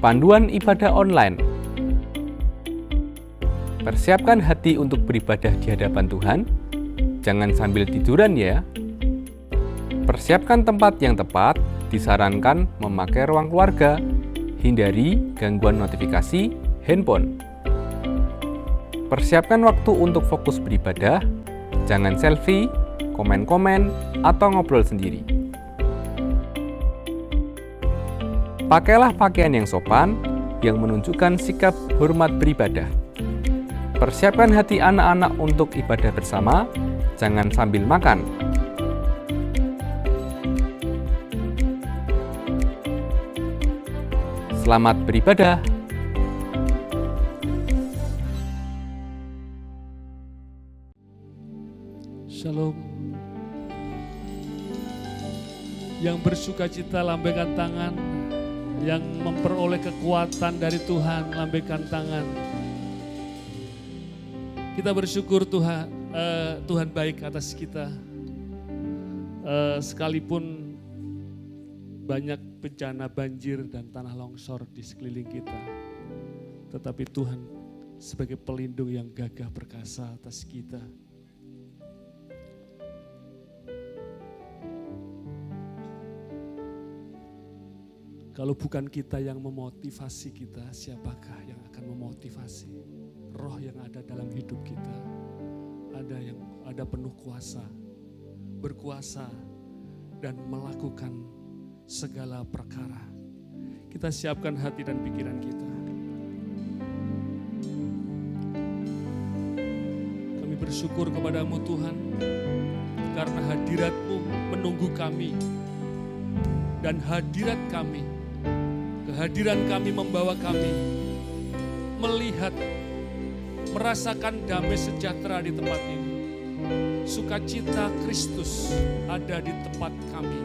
Panduan ibadah online. Persiapkan hati untuk beribadah di hadapan Tuhan. Jangan sambil tiduran ya. Persiapkan tempat yang tepat. Disarankan memakai ruang keluarga. Hindari gangguan notifikasi handphone. Persiapkan waktu untuk fokus beribadah. Jangan selfie, komen-komen, atau ngobrol sendiri. Pakailah pakaian yang sopan, yang menunjukkan sikap hormat beribadah. Persiapkan hati anak-anak untuk ibadah bersama, jangan sambil makan. Selamat beribadah. Shalom. Yang bersukacita lambaikan tangan, yang memperoleh kekuatan dari Tuhan lambaikan tangan. Kita bersyukur Tuhan baik atas kita. Sekalipun banyak bencana banjir dan tanah longsor di sekeliling kita, tetapi Tuhan sebagai pelindung yang gagah perkasa atas kita. Kalau bukan kita yang memotivasi kita, siapakah yang akan memotivasi? Roh yang ada dalam hidup kita, ada penuh kuasa, berkuasa dan melakukan segala perkara. Kita siapkan hati dan pikiran kita. Kami bersyukur kepadamu Tuhan, karena hadirat-Mu menunggu kami. Dan kehadiran kami membawa kami melihat, merasakan damai sejahtera di tempat ini. Sukacita Kristus ada di tempat kami,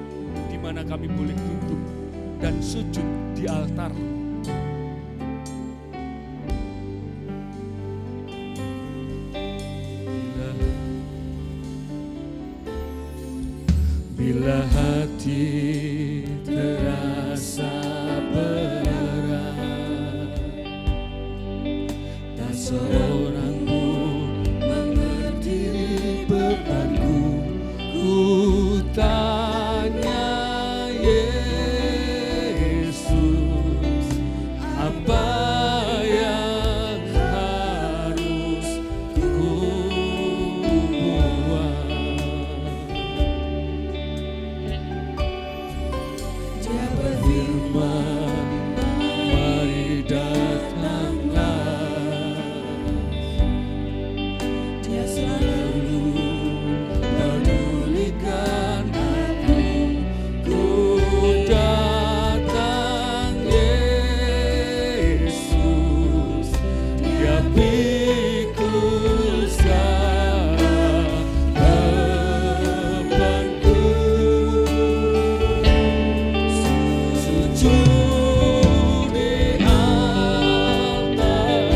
di mana kami boleh duduk dan sujud di altar. Bila hati terasa berat, tak seorang pun mengerti bebanku. Ku tanya Yesus, apa yang harus ku buat? Dia berfirman, mari datanglah. Dia selalu pedulikan aku. Ku datang Yesus, Dia pikul bebanku. Sujud di altar,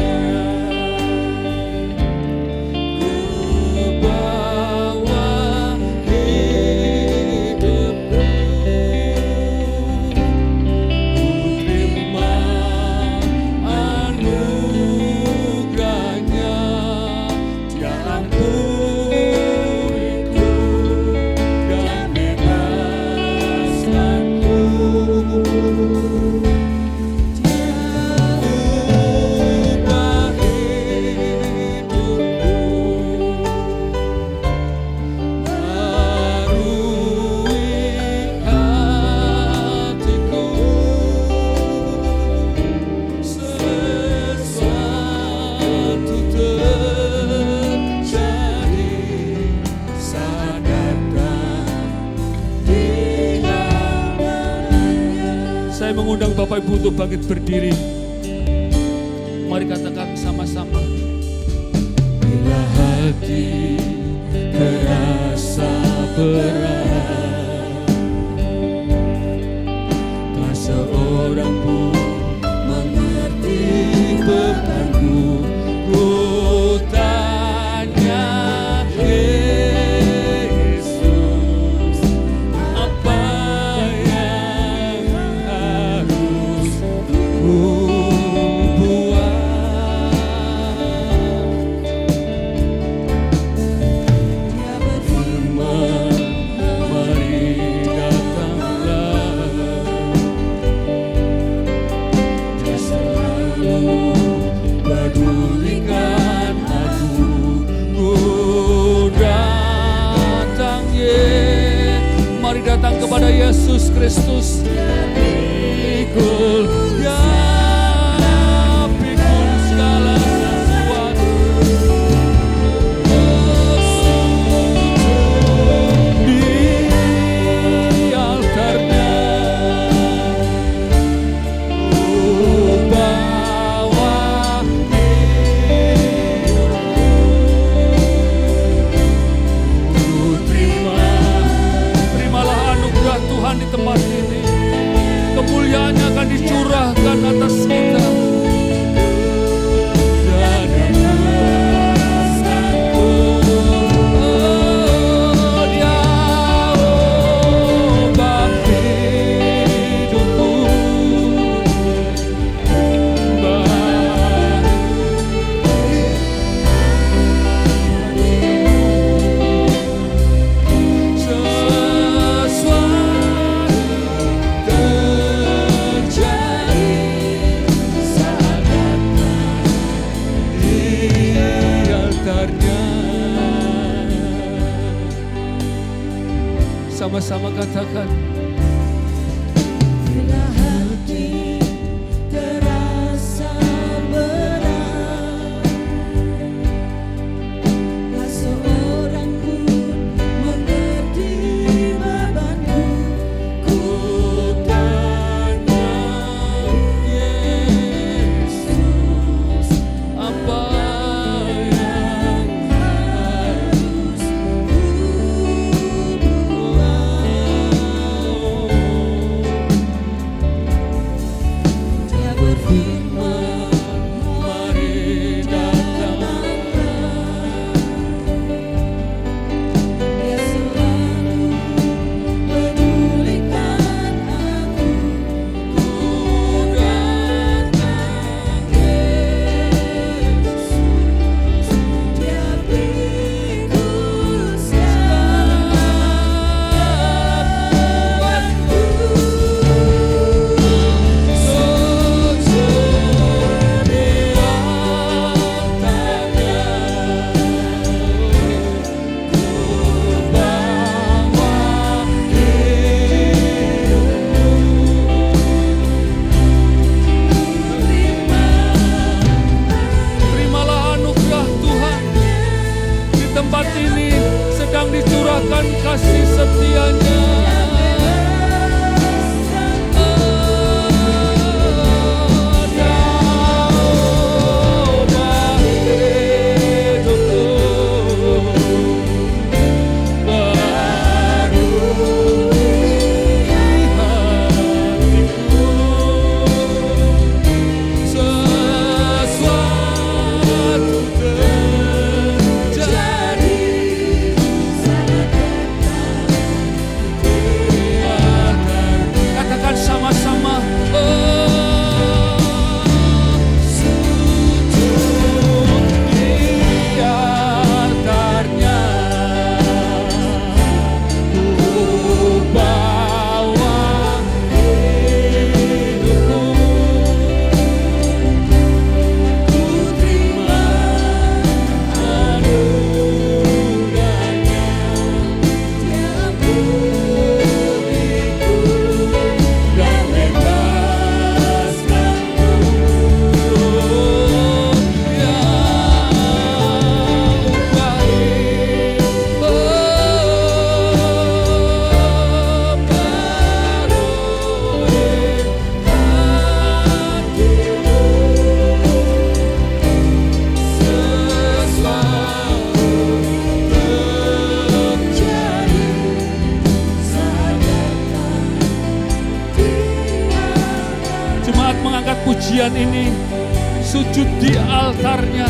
ku bawa hidupku. Ku terima anugerahnya, Dia ampuniku dan bebaskanku. Ubah hidupku, barui hatiku. Sesuatu terjadi saat datang Dia. Saya mengundang Bapak Ibu untuk bangkit berdiri. Mari katakan sama-sama. Bila hati terasa berat, tak seorang pun mengerti bebanku. Ku tanya Yesus, apa yang harus ku kepada Yesus Kristus. Pikul, ya pikul segala sesuatu. Di altarnya bawa terimalah anugerah Tuhan di tempat ini. Kemuliaannya akan dicurahkan atas kita. Dan aku, Dia obat hidupku. Sama-sama katakan. Bila hati terasa berat, tak seorang pun mengerti bebanku. Ku tanya Yesus, apa yang harus Dia berfirman, mari datanglah. Dia selalu pedulikan aku. Ku datang Yesus, Dia pikul segala bebanku. Terimalah anugerah Tuhan. Di tempat ini sedang dicurahkan kasih setia-Nya. Katakan sama-sama. Sujud di altarnya. Ku bawa hidupku. Ku terima anugerahnya. Dia pulihku dan bebaskanku. Ya Jemaat mengangkat pujian ini, sujud di altarnya.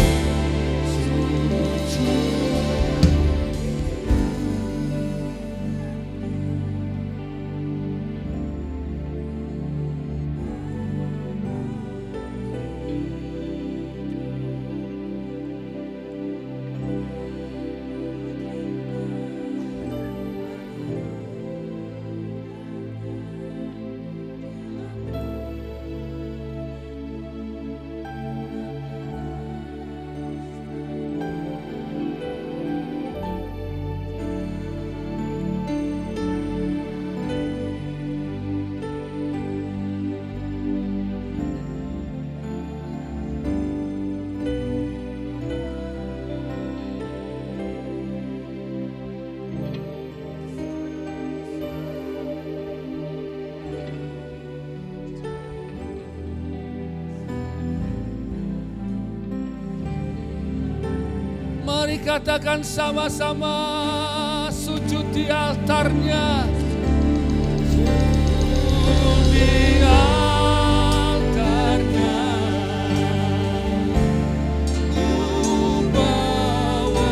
katakan sama-sama sujud di altarnya. Di altarnya ku bawa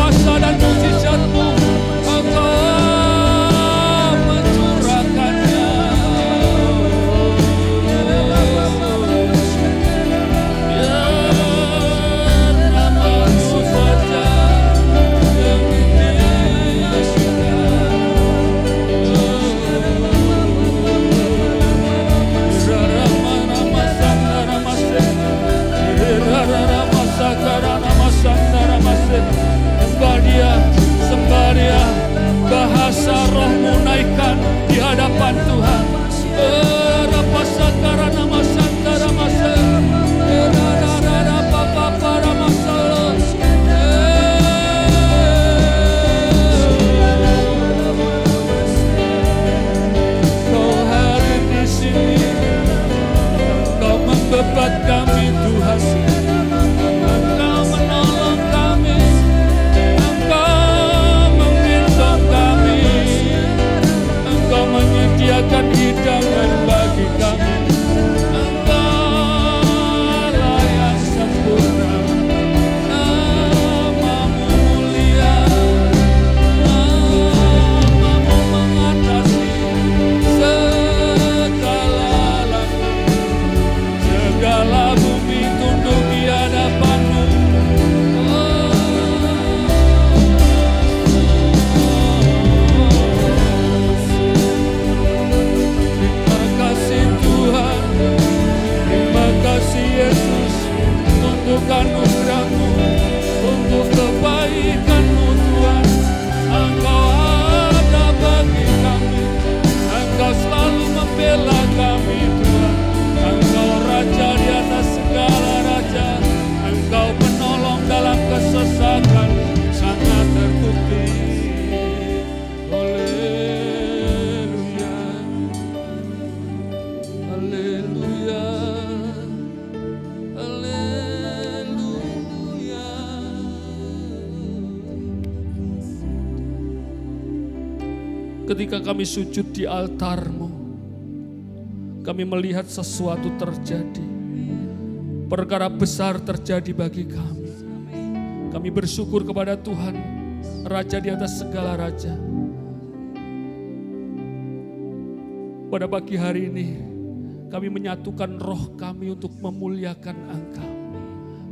kuasa dan mujizat-Mu. Engkau ketika kami sujud di altar-Mu, kami melihat sesuatu terjadi. Perkara besar terjadi bagi kami. Kami bersyukur kepada Tuhan, Raja di atas segala raja. Pada pagi hari ini, kami menyatukan roh kami untuk memuliakan Engkau.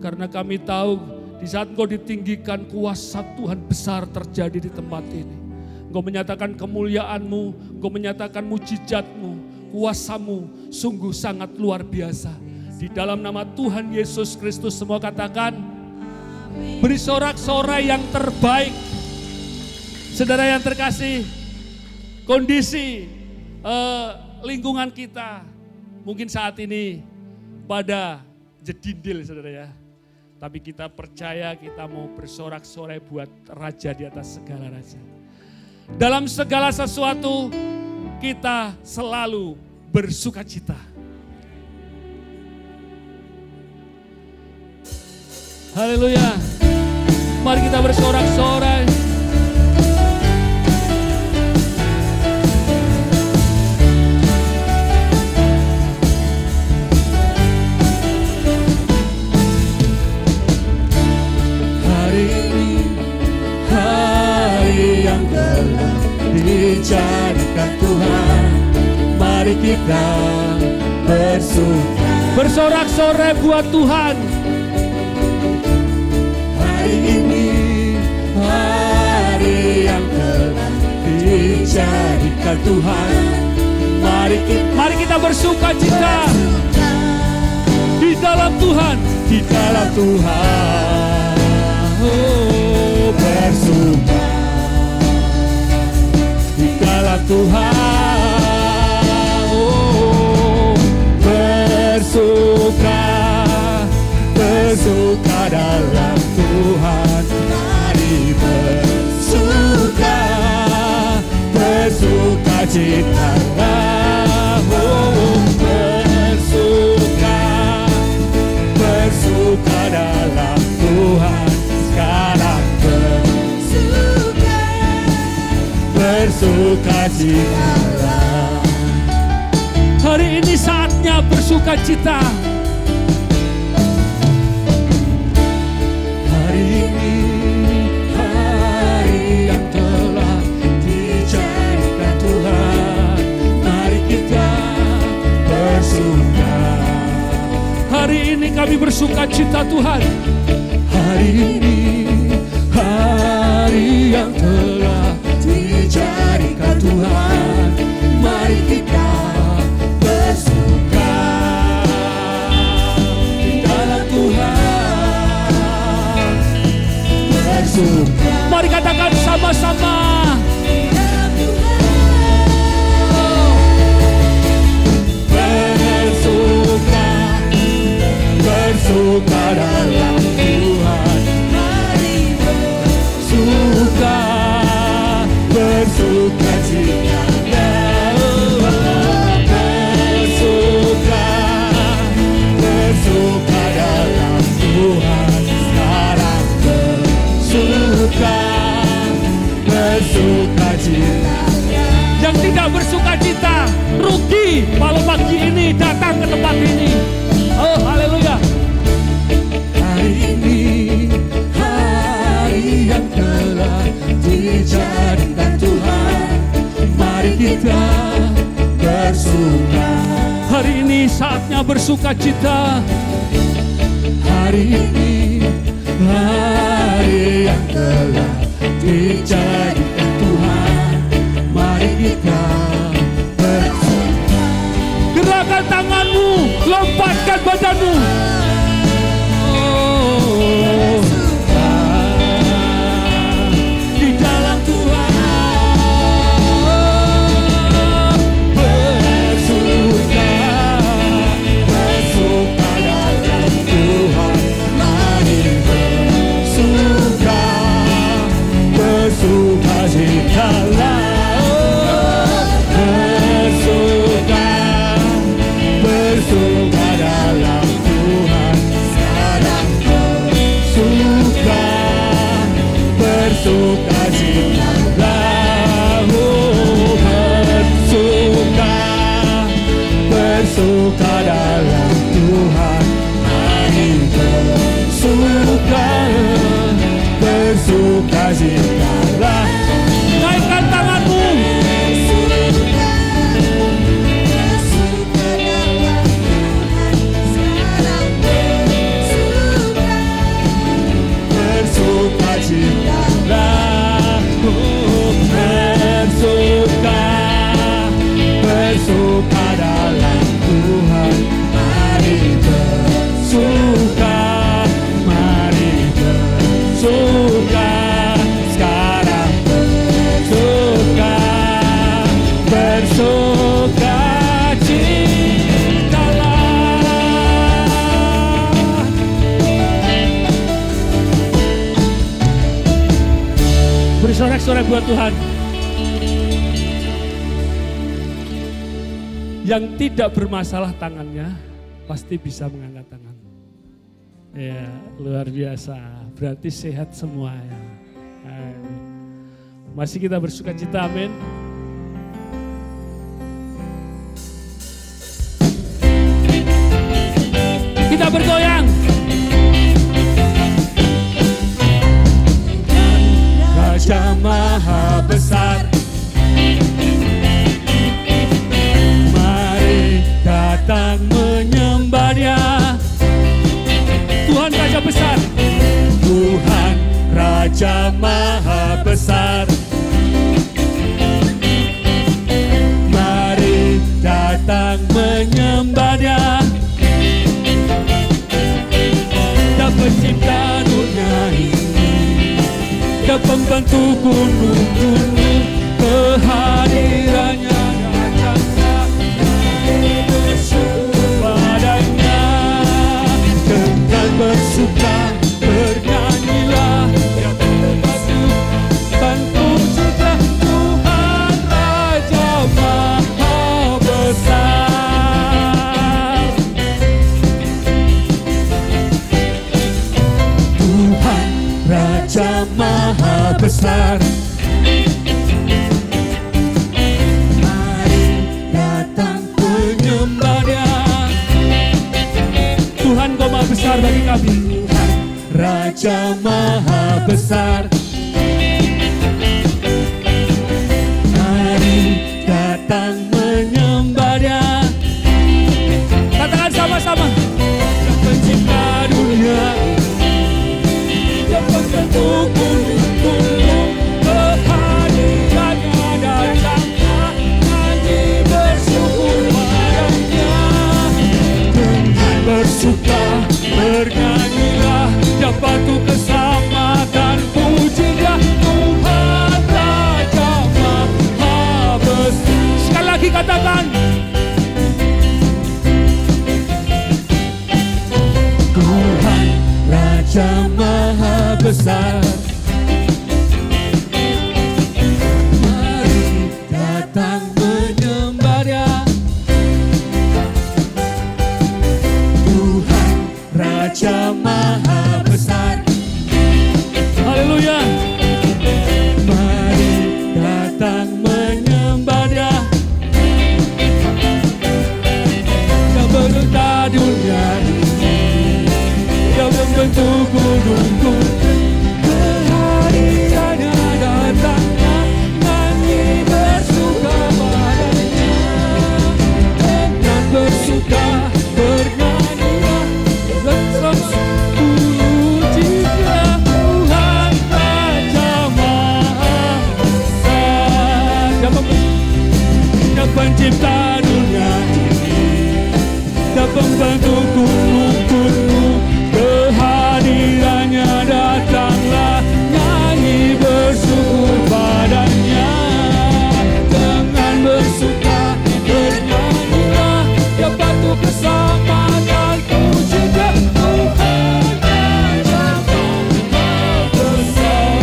Karena kami tahu di saat Engkau ditinggikan, kuasa Tuhan besar terjadi di tempat ini. Engkau menyatakan kemuliaan-Mu, Engkau menyatakan mujizat-Mu, kuasa-Mu sungguh sangat luar biasa. Di dalam nama Tuhan Yesus Kristus semua katakan, beri sorak-sorai yang terbaik. Saudara yang terkasih, kondisi lingkungan kita mungkin saat ini pada jedindil saudara ya. Tapi kita percaya kita mau bersorak-sorai buat Raja di atas segala raja. Dalam segala sesuatu kita selalu bersukacita. Haleluya. Mari kita bersorak-sorai. Dijadikan Tuhan, mari kita bersorak-sorai buat Tuhan. Hari ini hari yang telah dijadikan Tuhan, mari kita bersukacita di dalam Tuhan, di dalam Tuhan. Oh, bersuka dalam Tuhan, oh, bersuka dalam Tuhan, mari bersuka cita, oh, bersuka dalam Tuhan, sekarang bersukacitalah. Hari ini saatnya bersukacita. Hari ini hari yang telah dijadikan Tuhan, mari kita bersuka. Hari ini kami bersukacita Tuhan. Hari ini hari yang telah dijadikan Tuhan, mari kita bersuka di dalam Tuhan, bersuka. Mari katakan sama-sama. Bersuka dalam Tuhan, mari bersuka. Bersuka cita, bersuka dalam Tuhan, sekarang bersuka cita. Yang tidak bersuka cita rugi kalau pagi ini datang ke tempat ini. Oh haleluya. Hari ini hari yang telah dijadikan Tuhan, mari kita bersuka. Hari ini saatnya bersuka cita. Hari ini hari yang telah dijadikan Tuhan, mari kita bersuka. Gerakan tanganmu, lompatkan badanmu. sorak buat Tuhan. Yang tidak bermasalah tangannya pasti bisa mengangkat tangan. Ya, luar biasa. Berarti sehat semua ya. Masih kita bersuka cita, amin. Kita bergoyang. Raja Maha Besar, mari datang menyembah Dia. Tuhan Raja Besar, Tuhan Raja Maha Besar, mari datang menyembah Dia. Dia pencipta dunia ini, Dia pembantu gunung-gunung, kehadirannya datanglah, bersyukur padanya. Dengan bersuka bernyanyilah, Dia pembantu dan pujilah Tuhan Raja Maha Besar. Tuhan Raja Maha Besar, mari datang menyembah Dia. Tuhan Kau Maha Besar bagi kami. Tuhan Raja Maha Besar, mari datang menyembah Dia. Katakan sama-sama. Dia pencipta dunia, Dia pembantu gunung-gunung, kehadirannya datanglah, nyanyi bersyukur padanya. Dengan bersuka bernyanyilah, Dia patut keselamatan, puji Dia Tuhan Raja Maha Besar. Sekali lagi katakan, Tuhan Raja Maha Besar, mari datang menyembah Dia. Tuhan Raja Maha Besar, haleluya. Mari datang menyembah Dia. Dia berta dunia ini, Dia membentuk gunung-gunung, kehadirannya datanglah, nyanyi bersuka padanya. Dengan bersuka bernyanyilah, let's puji Dia Tuhan Raja Maha Besar. Dia pencipta dunia ini, Dia pembantu gunung-gunung, kehadirannya datanglah, nyanyi bersyukur padanya. Dengan bersuka bernyanyilah, Dia patut keselamatan, puji Dia Tuhan Raja Maha Besar.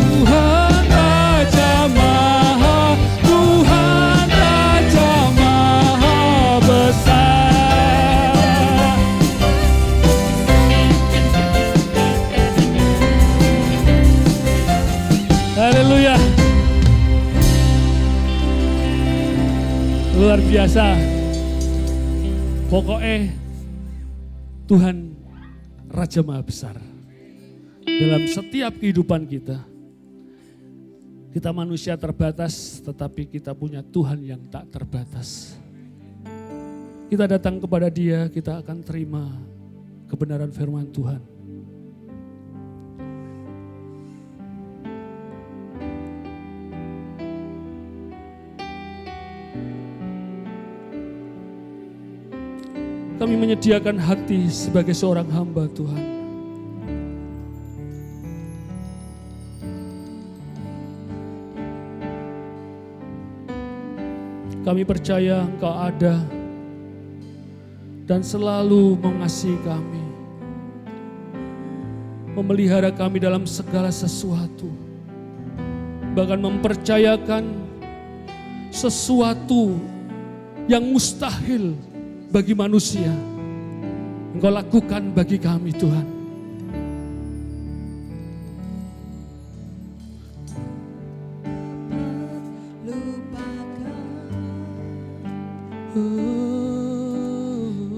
Tuhan Raja Maha, Tuhan Raja Maha Besar. Haleluya. Luar biasa. Pokoknya Tuhan Raja Maha Besar. Dalam setiap kehidupan kita. Kita manusia terbatas, tetapi kita punya Tuhan yang tak terbatas. Kita datang kepada Dia, kita akan terima kebenaran firman Tuhan. Kami menyediakan hati sebagai seorang hamba Tuhan. Kami percaya Engkau ada dan selalu mengasihi kami. memelihara kami dalam segala sesuatu. Bahkan mempercayakan sesuatu yang mustahil bagi manusia, Engkau lakukan bagi kami Tuhan.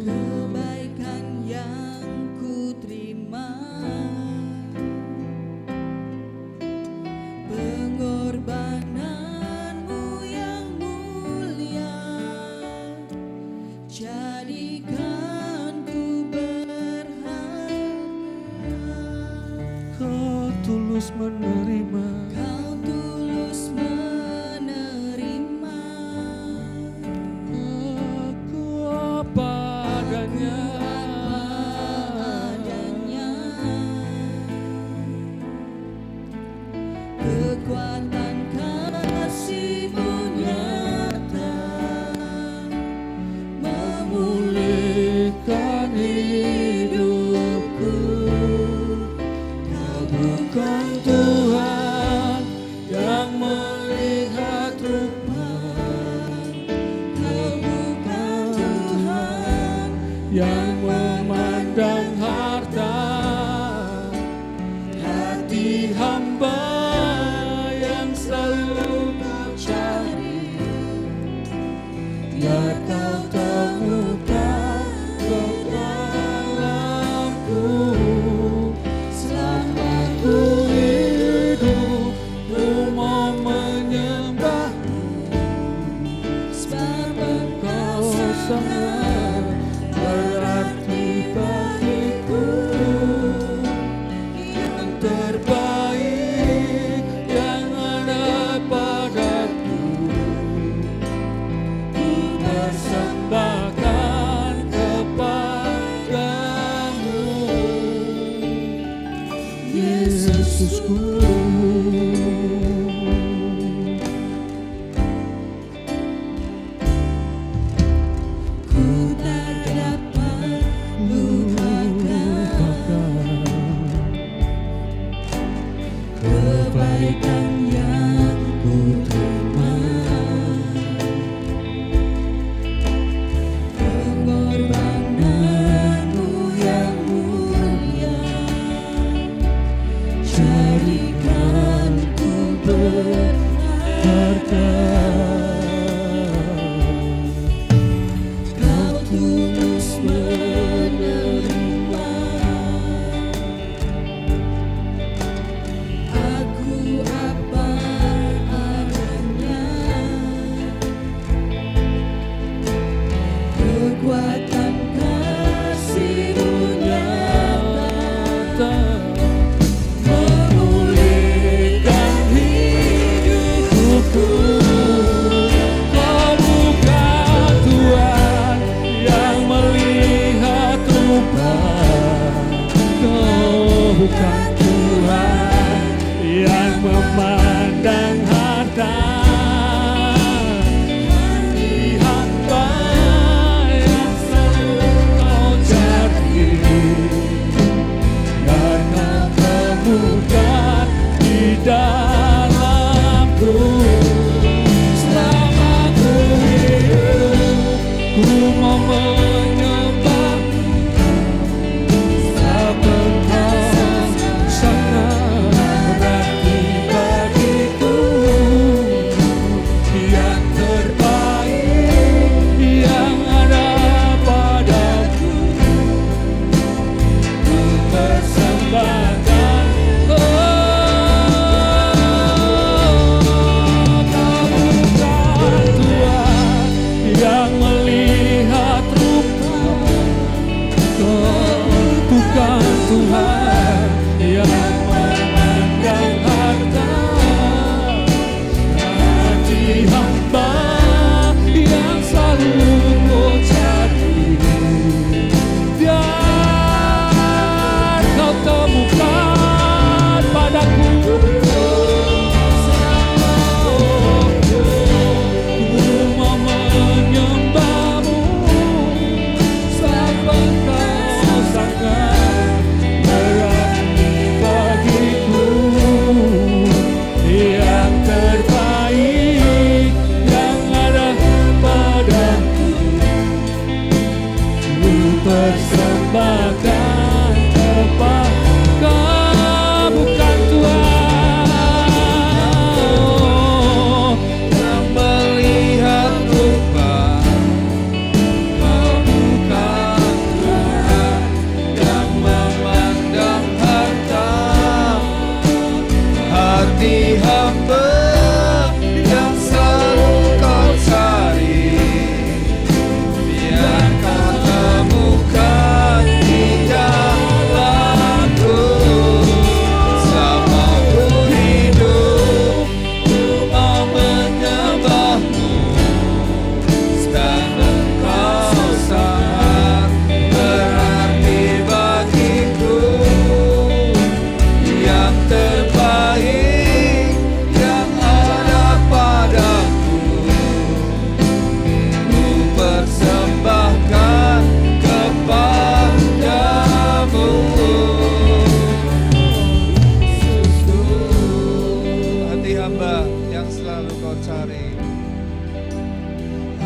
Kebaikan yang ku terima, pengorbananmu yang mulia, jadikan ku berharga. Kau tulus menerima, Kau tulus menerima aku apa adanya. adanya. Kekuatan kasih-Mu nyata, memulihkan hidupku. Kau bukan Tuhan yang melihat rupa, Kau bukan Tuhan Yang memandang harta, hati hamba yang selalu Kau cari. Biar Kau temukan kepalaku, selama ku hidup, ku mau menyembah-Mu. sebab Kau sangat berarti bagiku, yang terbaik yang ada padaku. Ku persembahkan kepadamu, Yesusku. ku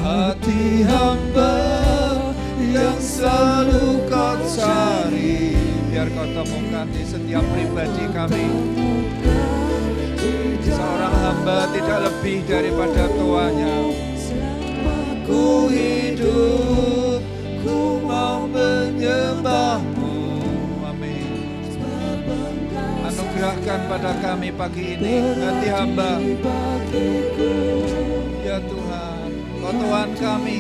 hati hamba yang selalu kau cari. Biar kau temukan di setiap pribadi kami. Seorang hamba tidak lebih daripada tuannya. Ku hidup, ku mau menyembahmu. Amin. Anugerahkan pada kami pagi ini hati hamba. Ya Tuhan, Kau Tuhan kami,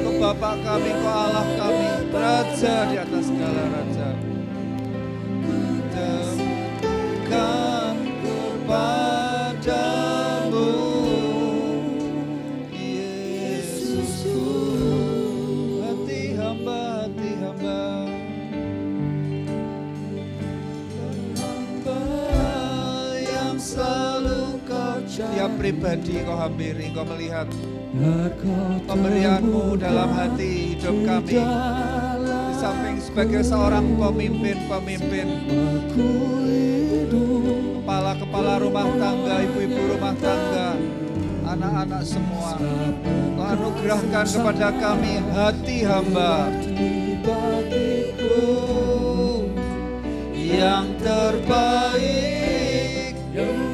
Kau Bapa kami, Kau Allah kami, Raja di atas segala raja. Dekat kepadamu, Yesusku. Hati hamba, hati hamba. Yang selalu kau cari. Tiap pribadi kau hampiri, kau melihat pemberianmu dalam hati hidup kami. Di samping sebagai seorang pemimpin-pemimpin, kepala-kepala rumah tangga, ibu-ibu rumah tangga, anak-anak semua, Kau anugerahkan kepada kami hati hamba yang terbaik,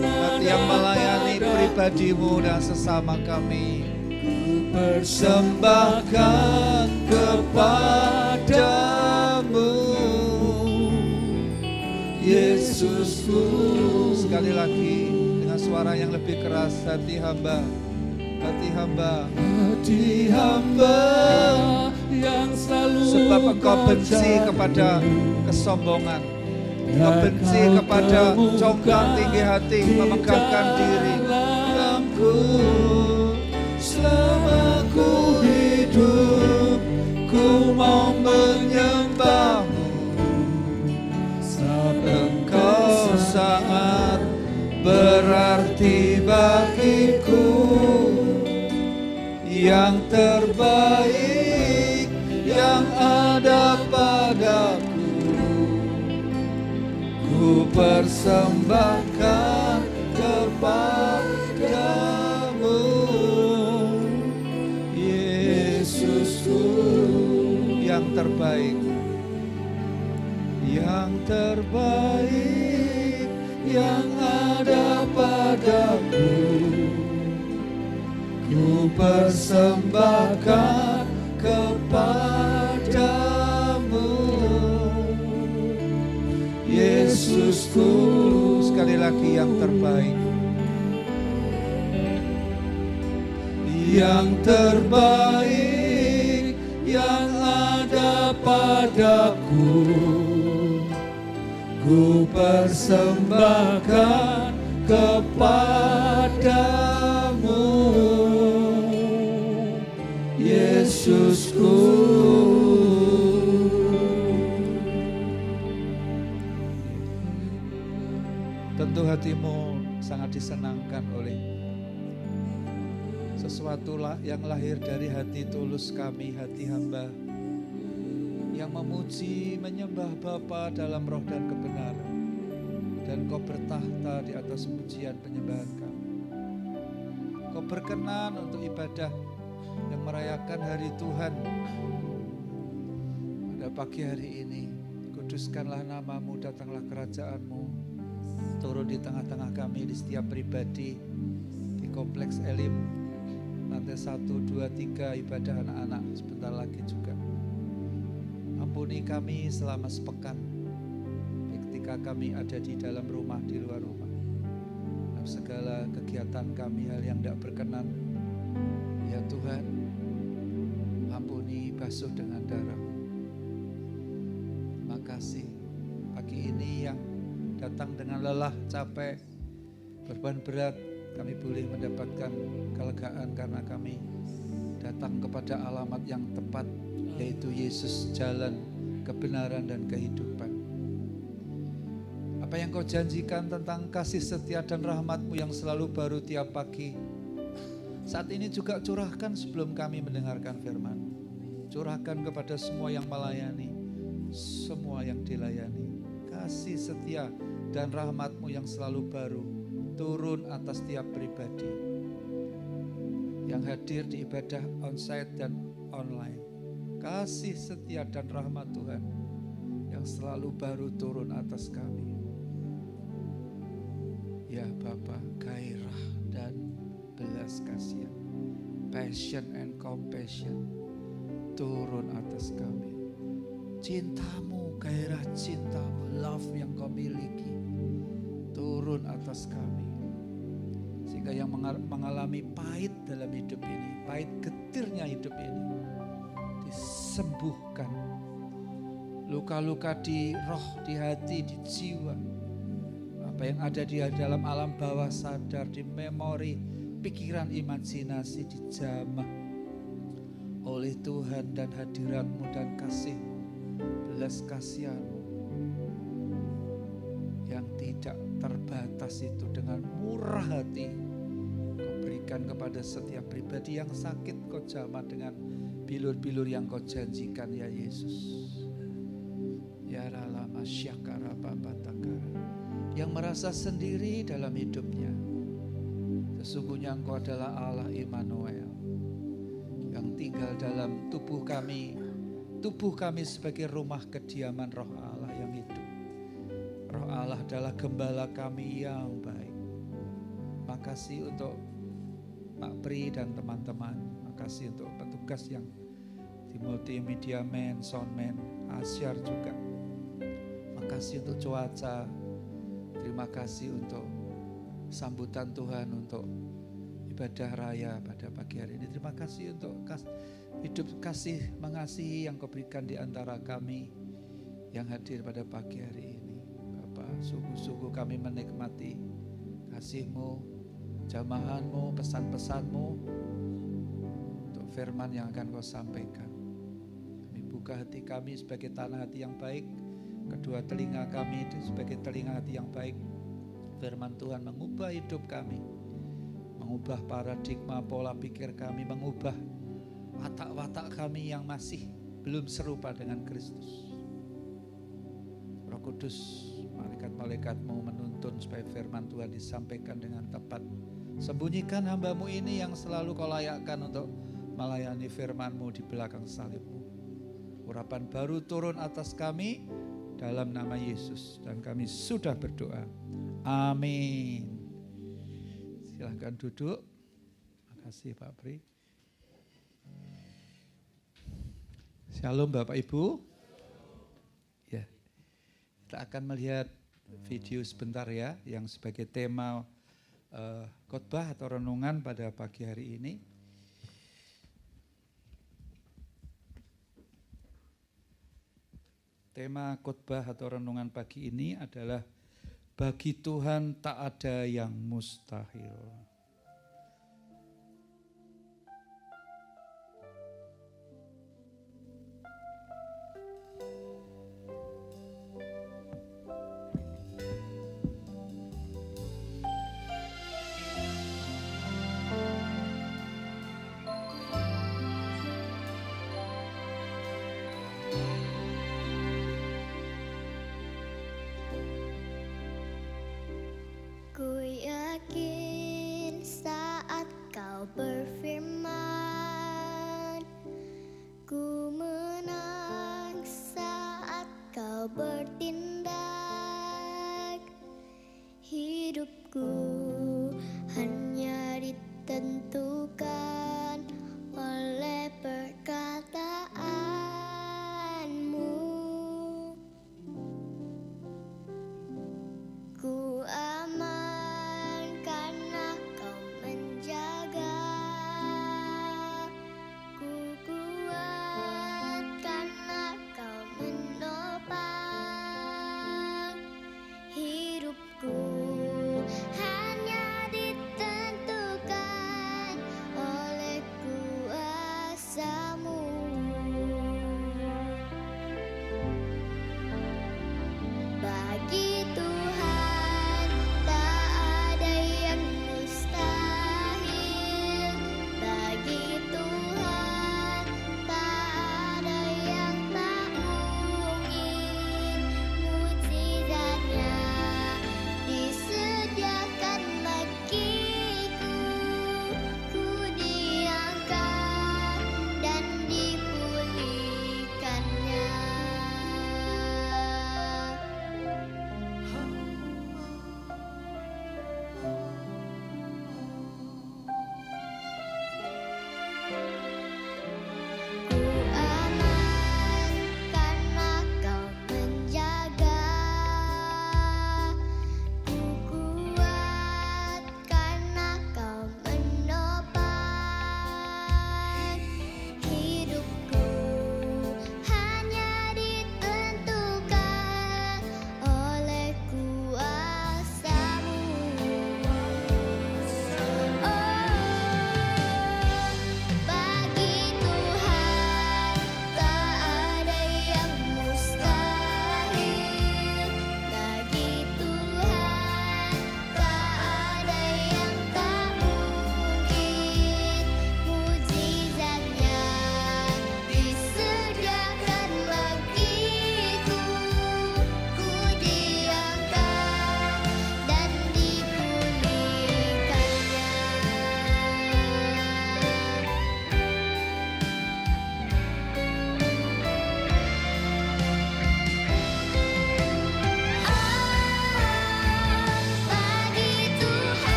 hati yang melayani pribadimu dan sesama kami. Persembahkan kepadamu, Yesusku. Sekali lagi dengan suara yang lebih keras, hati hamba, hati hamba, hati hamba yang selalu. Sebab Engkau benci kepada kesombongan, Engkau benci kepada congkak tinggi hati, memegahkan diri. Dalamku selama ku hidup, ku mau menyembahmu. Engkau sangat berarti bagiku, yang terbaik yang ada padaku. Ku persembahkan kepadamu, Yesusku. Yang terbaik, yang terbaik yang ada padaku. Ku persembahkan kepadamu, Yesusku. Sekali lagi, yang terbaik, yang terbaik yang ada padaku. Ku persembahkan kepadamu, Yesusku. Tentu hatimu sangat disenangkan oleh sesuatu yang lahir dari hati tulus kami, hati hamba yang memuji, menyembah Bapa dalam roh dan kebenaran. Dan Kau bertahta di atas pujian penyembahan kami. Kau berkenan untuk ibadah yang merayakan hari Tuhan pada pagi hari ini. Kuduskanlah namamu, datanglah kerajaan-Mu, turun di tengah-tengah kami, di setiap pribadi, di kompleks Elim, lantai 1, 2, 3, ibadah anak-anak sebentar lagi juga. Ampuni kami selama sepekan, ketika kami ada di dalam rumah, di luar rumah. Dalam segala kegiatan kami, hal yang tidak berkenan, ya Tuhan, ampuni, basuh dengan darah. Terima kasih pagi ini yang datang dengan lelah, capek, beban berat, kami boleh mendapatkan kelegaan karena kami datang kepada alamat yang tepat, yaitu Yesus, jalan, kebenaran, dan kehidupan. Apa yang Kau janjikan tentang kasih setia dan rahmat-Mu yang selalu baru tiap pagi, saat ini juga curahkan sebelum kami mendengarkan firman. Curahkan kepada semua yang melayani, semua yang dilayani. Kasih setia dan rahmat-Mu yang selalu baru turun atas tiap pribadi. yang hadir di ibadah onsite dan online. Kasih setia dan rahmat Tuhan yang selalu baru turun atas kami. Ya Bapa, gairah dan belas kasihan, passion and compassion turun atas kami. Cintamu, gairah cintamu, love yang kau miliki turun atas kami. Sehingga yang mengalami pahit dalam hidup ini, pahit getirnya hidup ini, disembuhkan. Luka-luka di roh, di hati, di jiwa, apa yang ada di dalam alam bawah sadar, di memori, pikiran, imajinasi dijamah oleh Tuhan dan hadirat-Mu dan kasih-Mu, belas kasihan-Mu yang tidak terbatas itu dengan murah hati Kau berikan kepada setiap pribadi yang sakit. Kau jamah dengan bilur-bilur yang Kau janjikan ya Yesus. Ya Rala Masyakara Babatakara, yang merasa sendiri dalam hidupnya, sesungguhnya Engkau adalah Allah Immanuel yang tinggal dalam tubuh kami sebagai rumah kediaman Roh Allah yang hidup. Roh Allah adalah gembala kami yang baik. Makasih untuk Pak Pri dan teman-teman. Makasih untuk petugas yang di multimedia man, soundman, Asyar juga. Makasih untuk cuaca. Terima kasih untuk sambutan Tuhan untuk ibadah raya pada pagi hari ini. Terima kasih untuk hidup kasih mengasihi yang Kau berikan di antara kami yang hadir pada pagi hari ini. Bapak, sungguh-sungguh kami menikmati kasih-Mu, jamahan-Mu, pesan-pesan-Mu untuk firman yang akan Kau sampaikan. Kami buka hati kami sebagai tanah hati yang baik, kedua telinga kami itu sebagai telinga hati yang baik. Firman Tuhan mengubah hidup kami, mengubah paradigma pola pikir kami, mengubah watak-watak kami yang masih belum serupa dengan Kristus. Roh Kudus, malaikat-malaikat-Mu menuntun supaya firman Tuhan disampaikan dengan tepat. Sembunyikan hamba-Mu ini yang selalu Kau layakkan untuk melayani firman-Mu di belakang salib-Mu. Urapan baru turun atas kami dalam nama Yesus, dan kami sudah berdoa. Amin. Silahkan duduk. Terima kasih Pak Pri. Shalom Bapak Ibu. Ya, kita akan melihat video sebentar ya, yang sebagai tema khotbah atau renungan pada pagi hari ini. Tema khotbah atau renungan pagi ini adalah bagi Tuhan tak ada yang mustahil. Ku yakin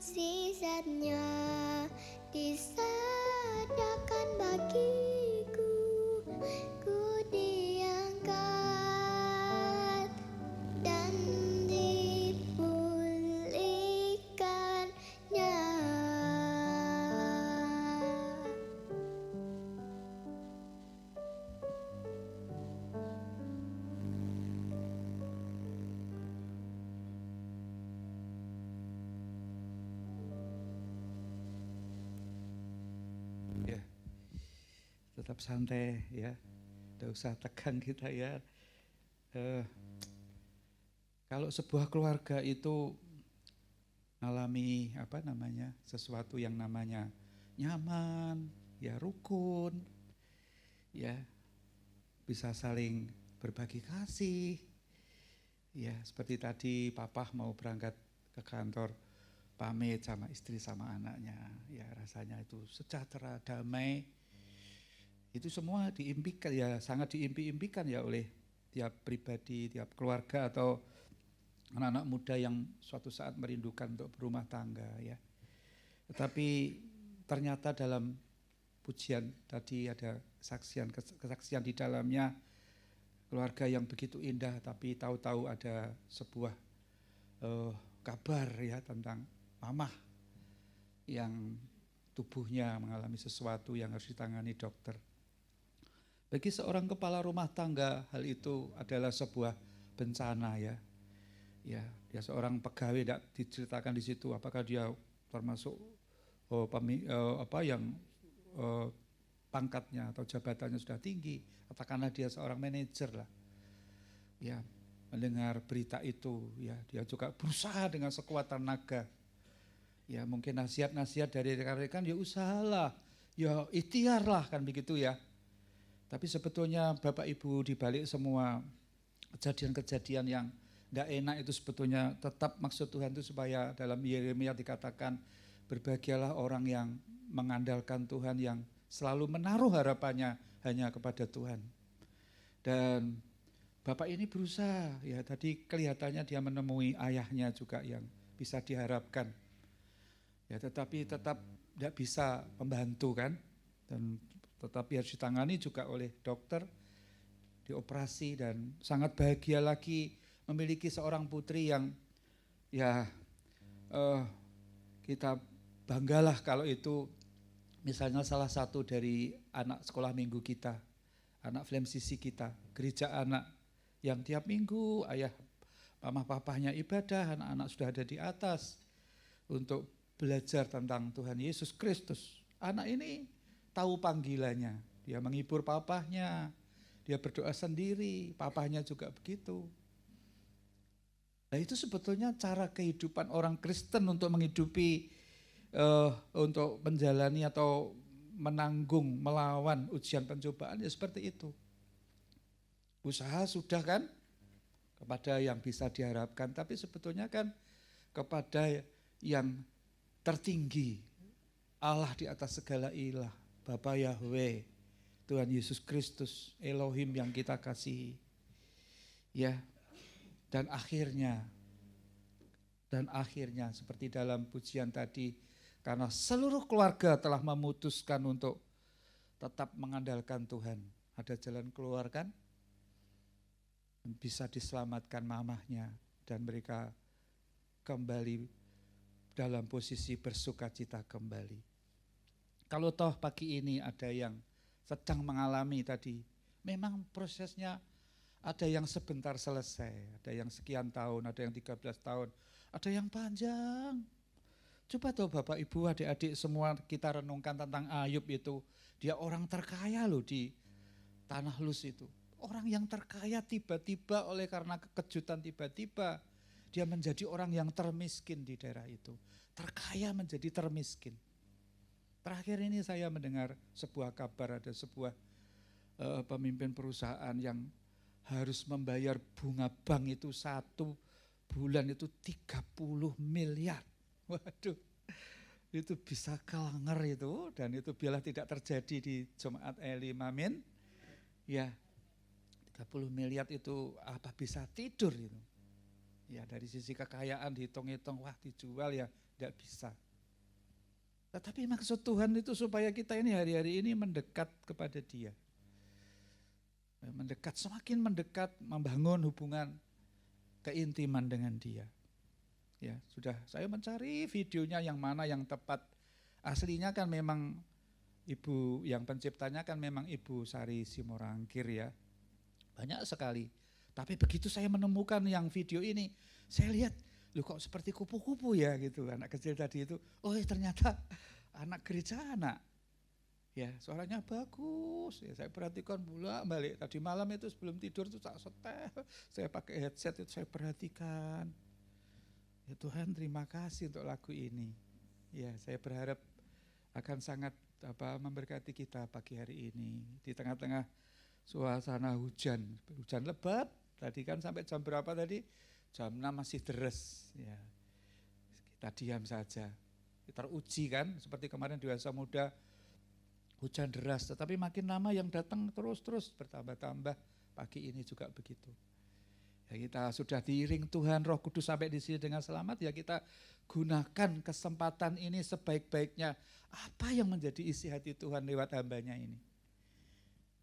mukjizatnya disediakan bagiku, ku diangkat dan dipulihkannya. Ya, tetap santai ya, tidak usah tegang kita ya. Kalau sebuah keluarga itu mengalami sesuatu yang namanya nyaman, ya rukun, ya bisa saling berbagi kasih, ya seperti tadi papa mau berangkat ke kantor, pamit sama istri sama anaknya, ya rasanya itu sejahtera, damai. Itu semua diimpikan ya, sangat diimpi-impikan ya oleh tiap pribadi, tiap keluarga atau anak-anak muda yang suatu saat merindukan untuk berumah tangga ya. Tetapi ternyata dalam pujian tadi ada kesaksian di dalamnya, keluarga yang begitu indah, tapi tahu-tahu ada sebuah kabar ya tentang mamah yang tubuhnya mengalami sesuatu yang harus ditangani dokter. Bagi seorang kepala rumah tangga, hal itu adalah sebuah bencana ya. Ya, dia seorang pegawai, tidak diceritakan di situ apakah dia termasuk pangkatnya atau jabatannya sudah tinggi, katakanlah dia seorang manajer lah. Ya, mendengar berita itu, ya dia juga berusaha dengan sekuat tenaga. Ya, mungkin nasihat-nasihat dari rekan-rekan, ya usahalah, ya ikhtiarlah kan begitu ya. Tapi sebetulnya Bapak Ibu di balik semua kejadian-kejadian yang tidak enak itu sebetulnya tetap maksud Tuhan itu supaya dalam Yeremia dikatakan berbahagialah orang yang mengandalkan Tuhan, yang selalu menaruh harapannya hanya kepada Tuhan. Dan Bapak ini berusaha, ya tadi kelihatannya dia menemui ayahnya juga yang bisa diharapkan. Ya tetapi tetap tidak bisa membantu kan, dan tetapi harus ditangani juga oleh dokter, dioperasi, dan sangat bahagia lagi memiliki seorang putri yang ya kita banggalah kalau itu misalnya salah satu dari anak sekolah minggu kita, anak FLMCC kita, gereja anak yang tiap minggu ayah mama papahnya ibadah, anak-anak sudah ada di atas untuk belajar tentang Tuhan Yesus Kristus. Anak ini tahu panggilannya, dia menghibur papahnya, dia berdoa sendiri, papahnya juga begitu. Nah itu sebetulnya cara kehidupan orang Kristen untuk menghidupi, untuk menjalani atau menanggung, melawan ujian pencobaan ya seperti itu. Usaha sudah kan kepada yang bisa diharapkan, tapi sebetulnya kan kepada yang tertinggi, Allah di atas segala ilah, Bapa Yahweh, Tuhan Yesus Kristus, Elohim yang kita kasihi. Ya. Dan akhirnya seperti dalam pujian tadi, karena seluruh keluarga telah memutuskan untuk tetap mengandalkan Tuhan. Ada jalan keluar kan? Bisa diselamatkan mamahnya dan mereka kembali dalam posisi bersukacita kembali. Kalau toh pagi ini ada yang sedang mengalami tadi, memang prosesnya ada yang sebentar selesai, ada yang sekian tahun, ada yang 13 tahun, ada yang panjang. Coba toh Bapak Ibu adik-adik semua kita renungkan tentang Ayub itu. Dia orang terkaya loh di Tanah Lus itu. Orang yang terkaya tiba-tiba oleh karena kekejutan tiba-tiba dia menjadi orang yang termiskin di daerah itu. Terkaya menjadi termiskin. Terakhir ini saya mendengar sebuah kabar, ada sebuah pemimpin perusahaan yang harus membayar bunga bank itu 1 bulan itu 30 miliar. Waduh, itu bisa kelanger itu, dan itu biarlah tidak terjadi di Jemaat Elim, amin. Ya, 30 miliar itu apa bisa tidur itu. Ya dari sisi kekayaan dihitung-hitung, wah dijual ya tidak bisa. Tetapi maksud Tuhan itu supaya kita ini hari-hari ini mendekat kepada Dia. Mendekat, semakin mendekat, membangun hubungan keintiman dengan Dia. Ya, sudah saya mencari videonya yang mana yang tepat. Aslinya kan memang Ibu yang penciptanya kan memang Ibu Sari Simorangkir ya. Banyak sekali. Tapi begitu saya menemukan yang video ini, saya lihat, loh kok seperti kupu-kupu ya gitu. Anak kecil tadi itu, oh ternyata anak gereja anak. Ya suaranya bagus, ya, saya perhatikan balik. Tadi malam itu sebelum tidur itu tak setel, saya pakai headset itu saya perhatikan. Ya Tuhan terima kasih untuk lagu ini. Ya saya berharap akan sangat memberkati kita pagi hari ini. Di tengah-tengah suasana hujan lebat, tadi kan sampai jam berapa tadi? Jam 6 masih deres. Ya. Kita diam saja, kita teruji kan, seperti kemarin di Dewasa Muda, hujan deras, tetapi makin lama yang datang terus bertambah-tambah, pagi ini juga begitu. Ya kita sudah diiring Tuhan Roh Kudus sampai di sini dengan selamat, ya kita gunakan kesempatan ini sebaik-baiknya. Apa yang menjadi isi hati Tuhan lewat hambanya ini?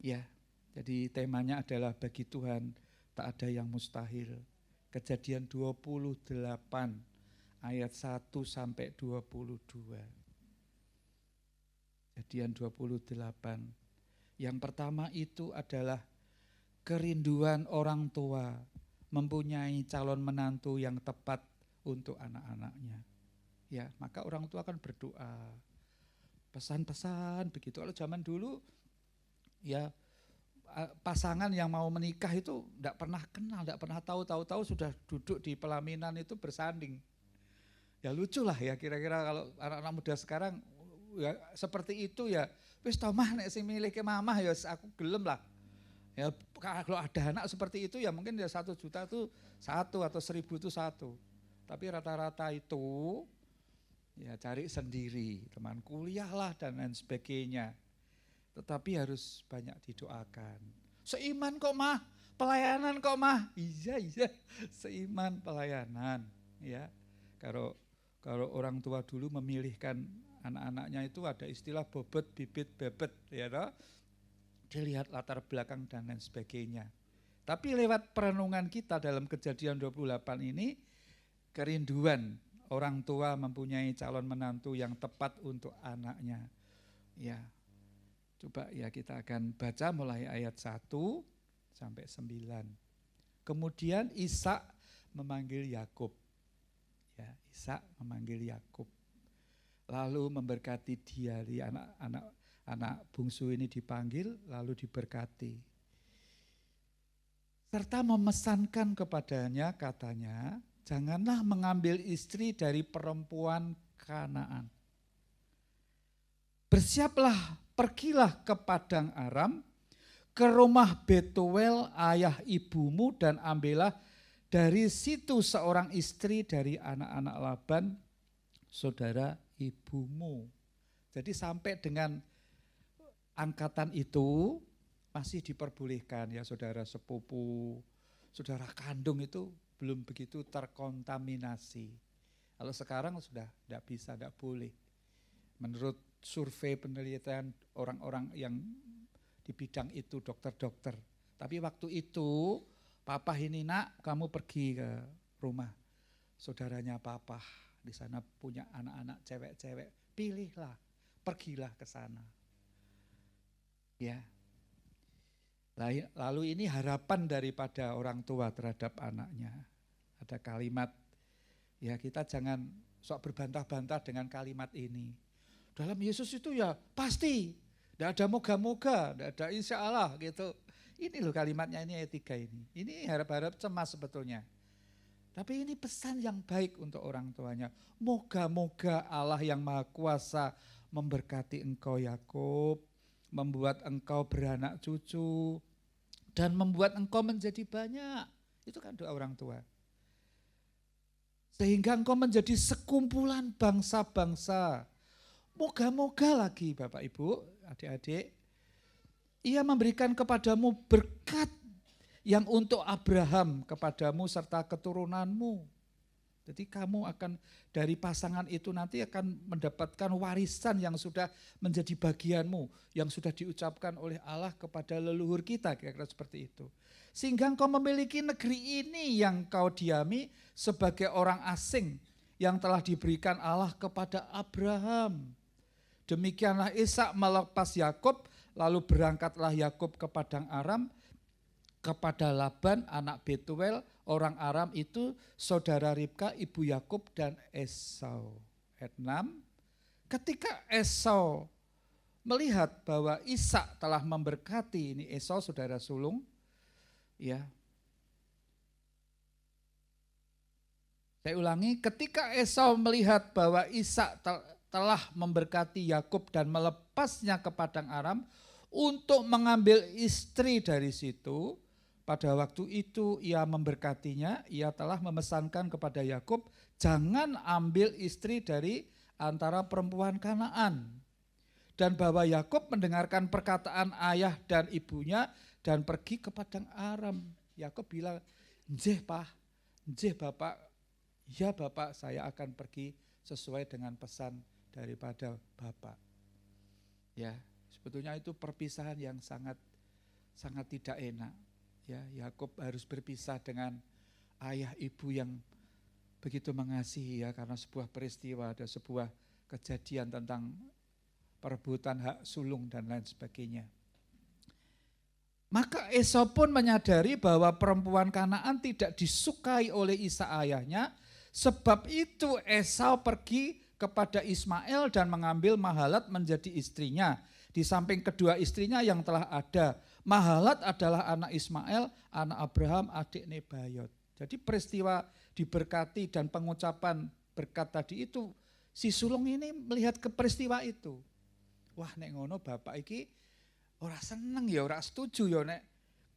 Ya, jadi temanya adalah bagi Tuhan tak ada yang mustahil. Kejadian 28 ayat 1 sampai 22. Kejadian 28. Yang pertama itu adalah kerinduan orang tua mempunyai calon menantu yang tepat untuk anak-anaknya. Ya, maka orang tua kan berdoa. Pesan-pesan begitu. Kalau zaman dulu ya pasangan yang mau menikah itu tidak pernah kenal, tidak pernah tahu sudah duduk di pelaminan itu bersanding. Ya lucu lah ya kira-kira kalau anak-anak muda sekarang ya seperti itu ya. Wis tau mah nek sing milih ke mamah ya aku gelem lah. Ya kalau ada anak seperti itu ya mungkin ya 1 juta itu 1 atau 1000 itu 1. Tapi rata-rata itu ya cari sendiri, teman kuliah lah dan lain sebagainya. Tetapi harus banyak didoakan. Seiman kok mah, pelayanan kok mah. Iya, seiman pelayanan. Ya, kalau orang tua dulu memilihkan anak-anaknya itu ada istilah bobot, bibit, bebet, ya toh. Dilihat latar belakang dan lain sebagainya. Tapi lewat perenungan kita dalam Kejadian 28 ini, kerinduan orang tua mempunyai calon menantu yang tepat untuk anaknya. Ya. Coba ya kita akan baca mulai ayat 1 sampai 9. Kemudian Ishak memanggil Yakub. Ya, Ishak memanggil Yakub. Lalu memberkati dia, anak bungsu ini dipanggil lalu diberkati. Serta memesankan kepadanya katanya, janganlah mengambil istri dari perempuan Kanaan. Bersiaplah, pergilah ke padang Aram, ke rumah Betuel ayah ibumu dan ambillah dari situ seorang istri dari anak-anak Laban, saudara ibumu. Jadi sampai dengan angkatan itu masih diperbolehkan ya saudara sepupu, saudara kandung itu belum begitu terkontaminasi. Kalau sekarang sudah tidak bisa, tidak boleh. Menurut survei penelitian orang-orang yang di bidang itu, dokter-dokter. Tapi waktu itu, papa ini nak, kamu pergi ke rumah saudaranya papa. Di sana punya anak-anak cewek-cewek. Pilihlah, pergilah ke sana. Ya. Lalu ini harapan daripada orang tua terhadap anaknya. Ada kalimat, ya kita jangan sok berbantah-bantah dengan kalimat ini. Dalam Yesus itu ya pasti, tidak ada moga-moga, tidak ada insya Allah gitu. Ini loh kalimatnya ini ayat 3 ini. Ini harap-harap cemas sebetulnya. Tapi ini pesan yang baik untuk orang tuanya. Moga-moga Allah yang Maha Kuasa memberkati engkau Yakub, membuat engkau beranak cucu, dan membuat engkau menjadi banyak. Itu kan doa orang tua. Sehingga engkau menjadi sekumpulan bangsa-bangsa. Moga-moga lagi Bapak Ibu, adik-adik, Ia memberikan kepadamu berkat yang untuk Abraham kepadamu serta keturunanmu. Jadi kamu akan dari pasangan itu nanti akan mendapatkan warisan yang sudah menjadi bagianmu, yang sudah diucapkan oleh Allah kepada leluhur kita, kira-kira seperti itu. Sehingga engkau memiliki negeri ini yang kau diami sebagai orang asing yang telah diberikan Allah kepada Abraham. Demikianlah Ishak melepas Yakub, lalu berangkatlah Yakub ke padang Aram, kepada Laban anak Betuel, orang Aram itu saudara Ribka ibu Yakub dan Esau. Ayat 6, ketika Esau melihat bahwa Ishak telah memberkati, ini Esau saudara sulung, ya. Saya ulangi, ketika Esau melihat bahwa Ishak telah memberkati Yakub dan melepasnya ke padang Aram untuk mengambil istri dari situ, pada waktu itu ia memberkatinya, ia telah memesankan kepada Yakub, jangan ambil istri dari antara perempuan Kanaan. Dan bahwa Yakub mendengarkan perkataan ayah dan ibunya dan pergi ke padang Aram. Yakub bilang, "Njeh Pak, njeh Bapak, ya Bapak, saya akan pergi sesuai dengan pesan daripada Bapak." Ya, sebetulnya itu perpisahan yang sangat tidak enak. Ya, Yakub harus berpisah dengan ayah ibu yang begitu mengasihi ya, karena sebuah peristiwa, ada sebuah kejadian tentang perebutan hak sulung dan lain sebagainya. Maka Esau pun menyadari bahwa perempuan Kanaan tidak disukai oleh Ishak ayahnya, sebab itu Esau pergi kepada Ismail dan mengambil Mahalat menjadi istrinya, di samping kedua istrinya yang telah ada. Mahalat adalah anak Ismail, anak Abraham, adik Nebayot. Jadi peristiwa diberkati dan pengucapan berkat tadi itu, si sulung ini melihat ke peristiwa itu. Wah, nek ngono bapak iki ora seneng ya, ora setuju ya nek.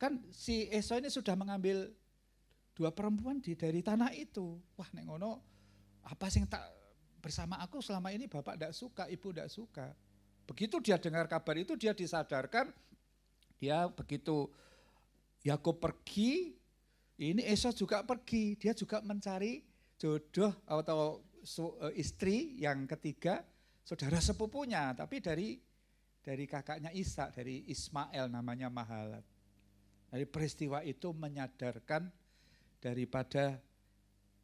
Kan si Esau ini sudah mengambil dua perempuan dari tanah itu. Wah, nek ngono apa sing tak bersama aku selama ini bapak tidak suka, ibu tidak suka. Begitu dia dengar kabar itu, dia disadarkan. Dia begitu Yakub pergi, ini Esau juga pergi. Dia juga mencari jodoh atau istri yang ketiga, saudara sepupunya, tapi dari kakaknya Ishak, dari Ismail namanya Mahalat. Dari peristiwa itu menyadarkan daripada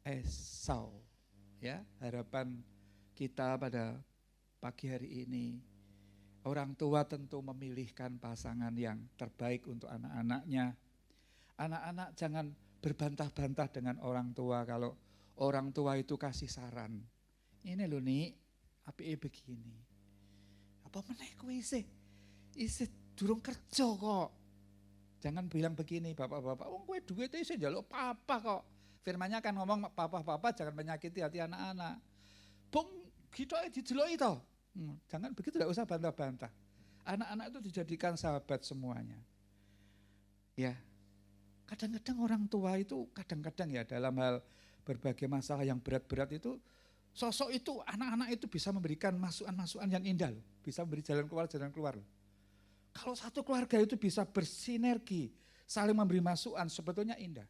Esau. Ya, harapan kita pada pagi hari ini, orang tua tentu memilihkan pasangan yang terbaik untuk anak-anaknya. Anak-anak jangan berbantah-bantah dengan orang tua kalau orang tua itu kasih saran. Ini loh nih, apike begini. Apa meneh kowe isih durung kerja kok. Jangan bilang begini, bapak-bapak, wong kowe duit isih njaluk papa kok. Firman-Nya kan ngomong, papa-papa jangan menyakiti hati anak-anak. Bung, kita dideloki toh. Jangan begitu, tidak usah bantah-bantah. Anak-anak itu dijadikan sahabat semuanya. Ya, kadang-kadang orang tua itu kadang-kadang ya dalam hal berbagai masalah yang berat-berat itu, sosok itu, anak-anak itu bisa memberikan masukan-masukan yang indah loh. Bisa memberi jalan keluar loh. Kalau satu keluarga itu bisa bersinergi, saling memberi masukan, sebetulnya indah.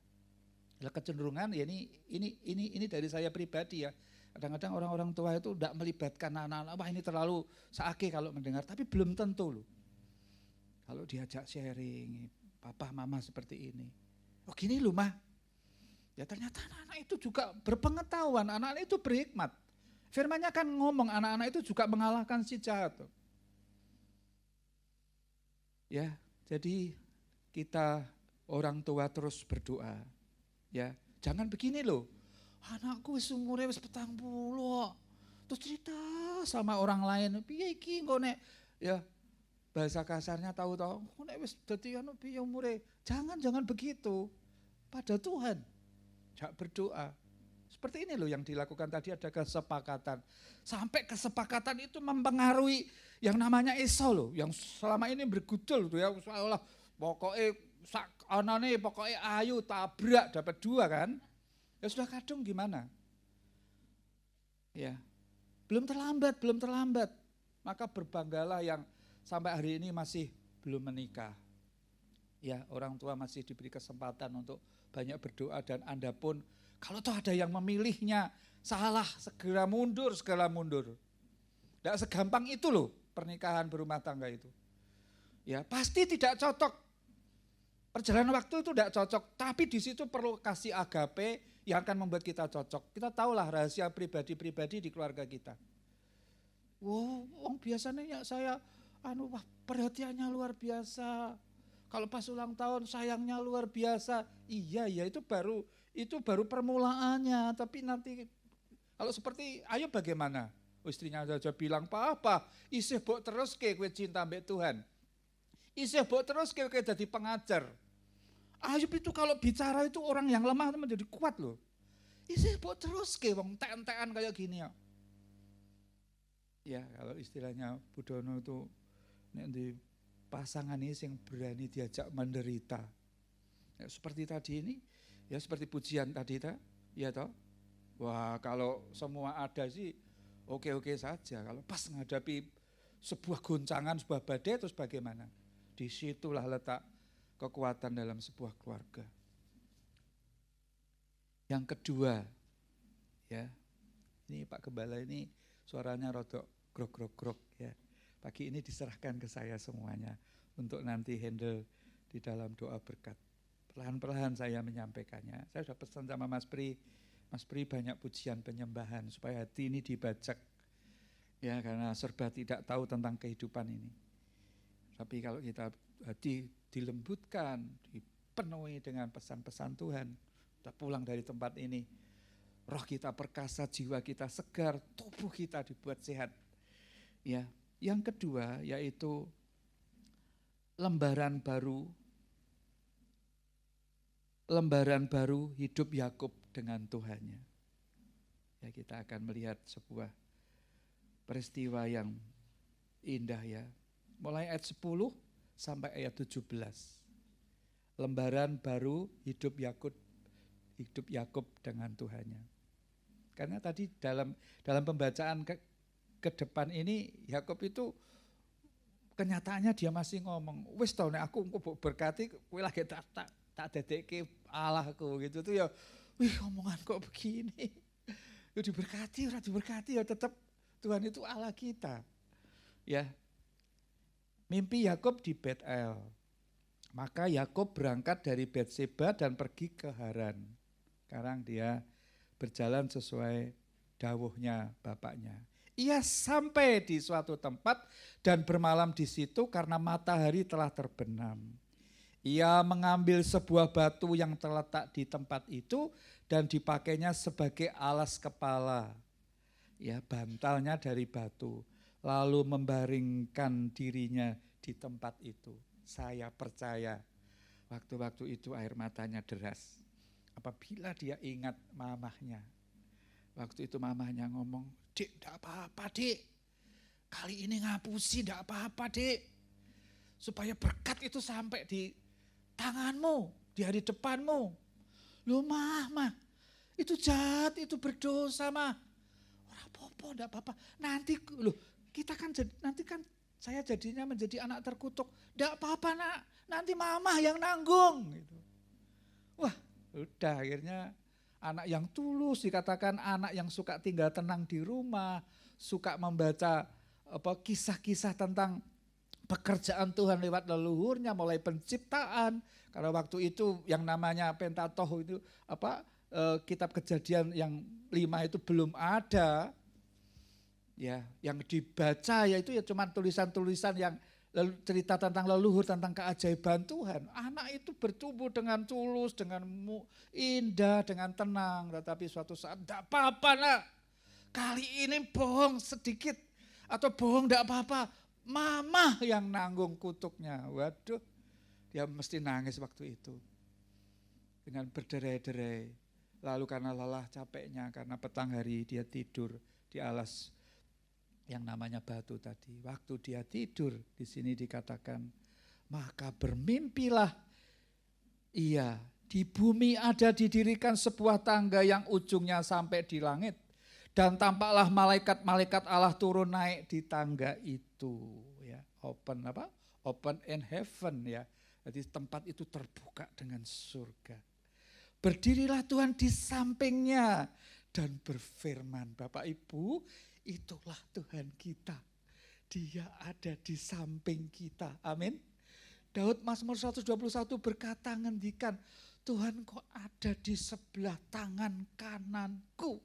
Kecenderungan ya ini dari saya pribadi ya. Kadang-kadang orang-orang tua itu tidak melibatkan anak-anak, wah ini terlalu seake kalau mendengar, tapi belum tentu loh. Kalau diajak sharing, papa mama seperti ini. Oh gini loh mah, ya ternyata anak-anak itu juga berpengetahuan, anak-anak itu berhikmat. Firman-Nya kan ngomong anak-anak itu juga mengalahkan si jahat. Ya, jadi kita orang tua terus berdoa. Ya, jangan begini loh. Anakku wis umure wis 40. Terus cerita sama orang lain, piye iki engko nek ya bahasa kasarnya tahu-tahu, nek wis dadi anu piye umure. Jangan begitu. Pada Tuhan. Jak berdoa. Seperti ini loh yang dilakukan tadi, ada kesepakatan. Sampai kesepakatan itu mempengaruhi yang namanya Esau loh, yang selama ini bergudul tuh ya, seolah pokoknya sak anane pokoknya ayu tabrak dapat 2 kan. Ya sudah kadung gimana? Ya. Belum terlambat. Maka berbanggalah yang sampai hari ini masih belum menikah. Ya, orang tua masih diberi kesempatan untuk banyak berdoa, dan Anda pun Kalau toh ada yang memilihnya salah, segera mundur, segala mundur. Tidak segampang itu loh pernikahan berumah tangga itu. Ya pasti tidak cocok. Perjalanan waktu itu tidak cocok, tapi di situ perlu kasih agape yang akan membuat kita cocok. Kita tahulah rahasia pribadi-pribadi di keluarga kita. Wow, biasanya ya saya wah, perhatiannya luar biasa. Kalau pas ulang tahun sayangnya luar biasa. Iya, itu baru permulaannya. Tapi nanti kalau seperti Ayub bagaimana? Istrinya saja bilang, "Apa? Isih mbok terus ke kowe cinta mbek Tuhan. Isih mbok terus ke kowe jadi pengajar." Ayub itu kalau bicara itu orang yang lemah menjadi kuat loh. Isih mbok terus ke wong entek-entekan kayak gini ya. Ya, kalau istilahnya Budono itu nek di pasangan ini yang berani diajak menderita. Ya, seperti tadi ini, ya seperti pujian tadi ya toh. Wah, kalau semua ada sih oke-oke saja. Kalau pas menghadapi sebuah goncangan, sebuah badai terus bagaimana? Disitulah letak kekuatan dalam sebuah keluarga. Yang kedua, ya, ini Pak Gembala ini suaranya rodok grok-grok-grok ya. Pagi ini diserahkan ke saya semuanya untuk nanti handle di dalam doa berkat. Perlahan-perlahan saya menyampaikannya. Saya sudah pesan sama Mas Pri banyak pujian penyembahan supaya hati ini dibajak. Ya, karena serba tidak tahu tentang kehidupan ini. Tapi kalau kita hati dilembutkan, dipenuhi dengan pesan-pesan Tuhan, kita pulang dari tempat ini, roh kita perkasa, jiwa kita segar, tubuh kita dibuat sehat. Ya, yang kedua yaitu lembaran baru hidup Yakub dengan Tuhannya. Ya, kita akan melihat sebuah peristiwa yang indah ya. Mulai ayat 10 sampai ayat 17. Lembaran baru hidup Yakub dengan Tuhannya. Karena tadi dalam pembacaan ke depan ini Yakub itu kenyataannya dia masih ngomong, wis tau nek aku engko berkati kowe lagi tak dedekke Allahku gitu tuh ya. Wih, omongan kok begini. Ya diberkati ora diberkati ya tetap Tuhan itu Allah kita. Ya. Mimpi Yakub di Betel. Maka Yakub berangkat dari Betseba dan pergi ke Haran. Sekarang dia berjalan sesuai dawuhnya bapaknya. Ia sampai di suatu tempat dan bermalam di situ karena matahari telah terbenam. Ia mengambil sebuah batu yang terletak di tempat itu dan dipakainya sebagai alas kepala. Ya, bantalnya dari batu. Lalu membaringkan dirinya di tempat itu. Saya percaya waktu-waktu itu air matanya deras. Apabila dia ingat mamahnya. Waktu itu mamahnya ngomong, "Dik, enggak apa-apa, Dik. Kali ini ngapusi, enggak apa-apa, Dik. Supaya berkat itu sampai di tanganmu, di hari depanmu." Loh, mah, itu jahat, itu berdosa, mah. Ora apa-apa, enggak apa-apa. Nanti loh, kita kan nanti kan saya jadinya menjadi anak terkutuk. Enggak apa-apa, Nak. Nanti mama yang nanggung gitu. Wah, udah akhirnya anak yang tulus, dikatakan anak yang suka tinggal tenang di rumah, suka membaca kisah-kisah tentang pekerjaan Tuhan lewat leluhurnya, mulai penciptaan. Karena waktu itu yang namanya Pentateuch itu kitab Kejadian yang 5 itu belum ada. Ya, yang dibaca yaitu ya cuma tulisan-tulisan yang cerita tentang leluhur, tentang keajaiban Tuhan. Anak itu bertumbuh dengan tulus, dengan indah, dengan tenang. Tetapi suatu saat, enggak apa-apa, Nak. Kali ini bohong sedikit atau bohong enggak apa-apa. Mama yang nanggung kutuknya. Waduh, dia mesti nangis waktu itu. Dengan berderai-derai. Lalu karena lelah capeknya, karena petang hari dia tidur di alas yang namanya batu tadi. Waktu dia tidur, di sini dikatakan, maka bermimpilah ia, di bumi ada didirikan sebuah tangga yang ujungnya sampai di langit. Dan tampaklah malaikat-malaikat Allah turun naik di tangga itu. Ya, open in heaven ya. Jadi tempat itu terbuka dengan surga. Berdirilah Tuhan di sampingnya dan berfirman. Bapak Ibu, itulah Tuhan kita. Dia ada di samping kita. Amin. Daud Mazmur 121 berkata, ngendikan, Tuhan kok ada di sebelah tangan kananku.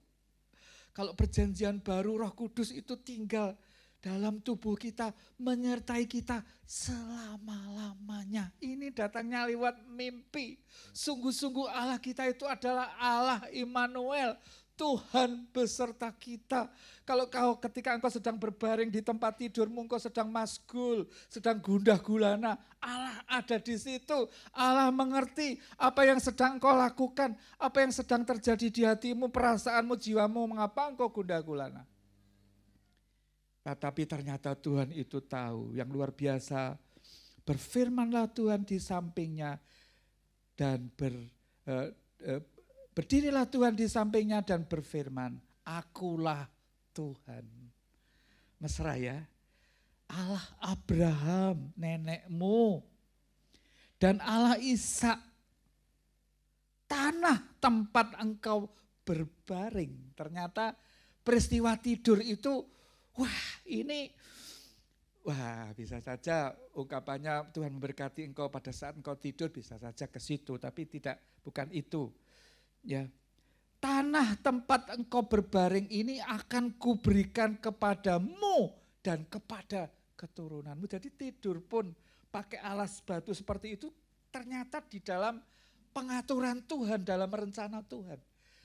Kalau perjanjian baru Roh Kudus itu tinggal dalam tubuh kita, menyertai kita selama-lamanya. Ini datangnya lewat mimpi. Sungguh-sungguh Allah kita itu adalah Allah Immanuel. Tuhan beserta kita. Kalau ketika engkau sedang berbaring di tempat tidurmu, engkau sedang masgul, sedang gundah gulana, Allah ada di situ. Allah mengerti apa yang sedang engkau lakukan, apa yang sedang terjadi di hatimu, perasaanmu, jiwamu, mengapa engkau gundah gulana. Tetapi ternyata Tuhan itu tahu, yang luar biasa. Berfirmanlah Tuhan di sampingnya dan berdirilah Tuhan di sampingnya dan berfirman, akulah Tuhan. Mesra ya, Allah Abraham nenekmu dan Allah Ishak, tanah tempat engkau berbaring. Ternyata peristiwa tidur itu, bisa saja ungkapannya Tuhan memberkati engkau pada saat engkau tidur, bisa saja ke situ, tapi bukan itu. Ya, tanah tempat engkau berbaring ini akan kuberikan kepadamu dan kepada keturunanmu. Jadi tidur pun pakai alas batu seperti itu ternyata di dalam pengaturan Tuhan, dalam rencana Tuhan.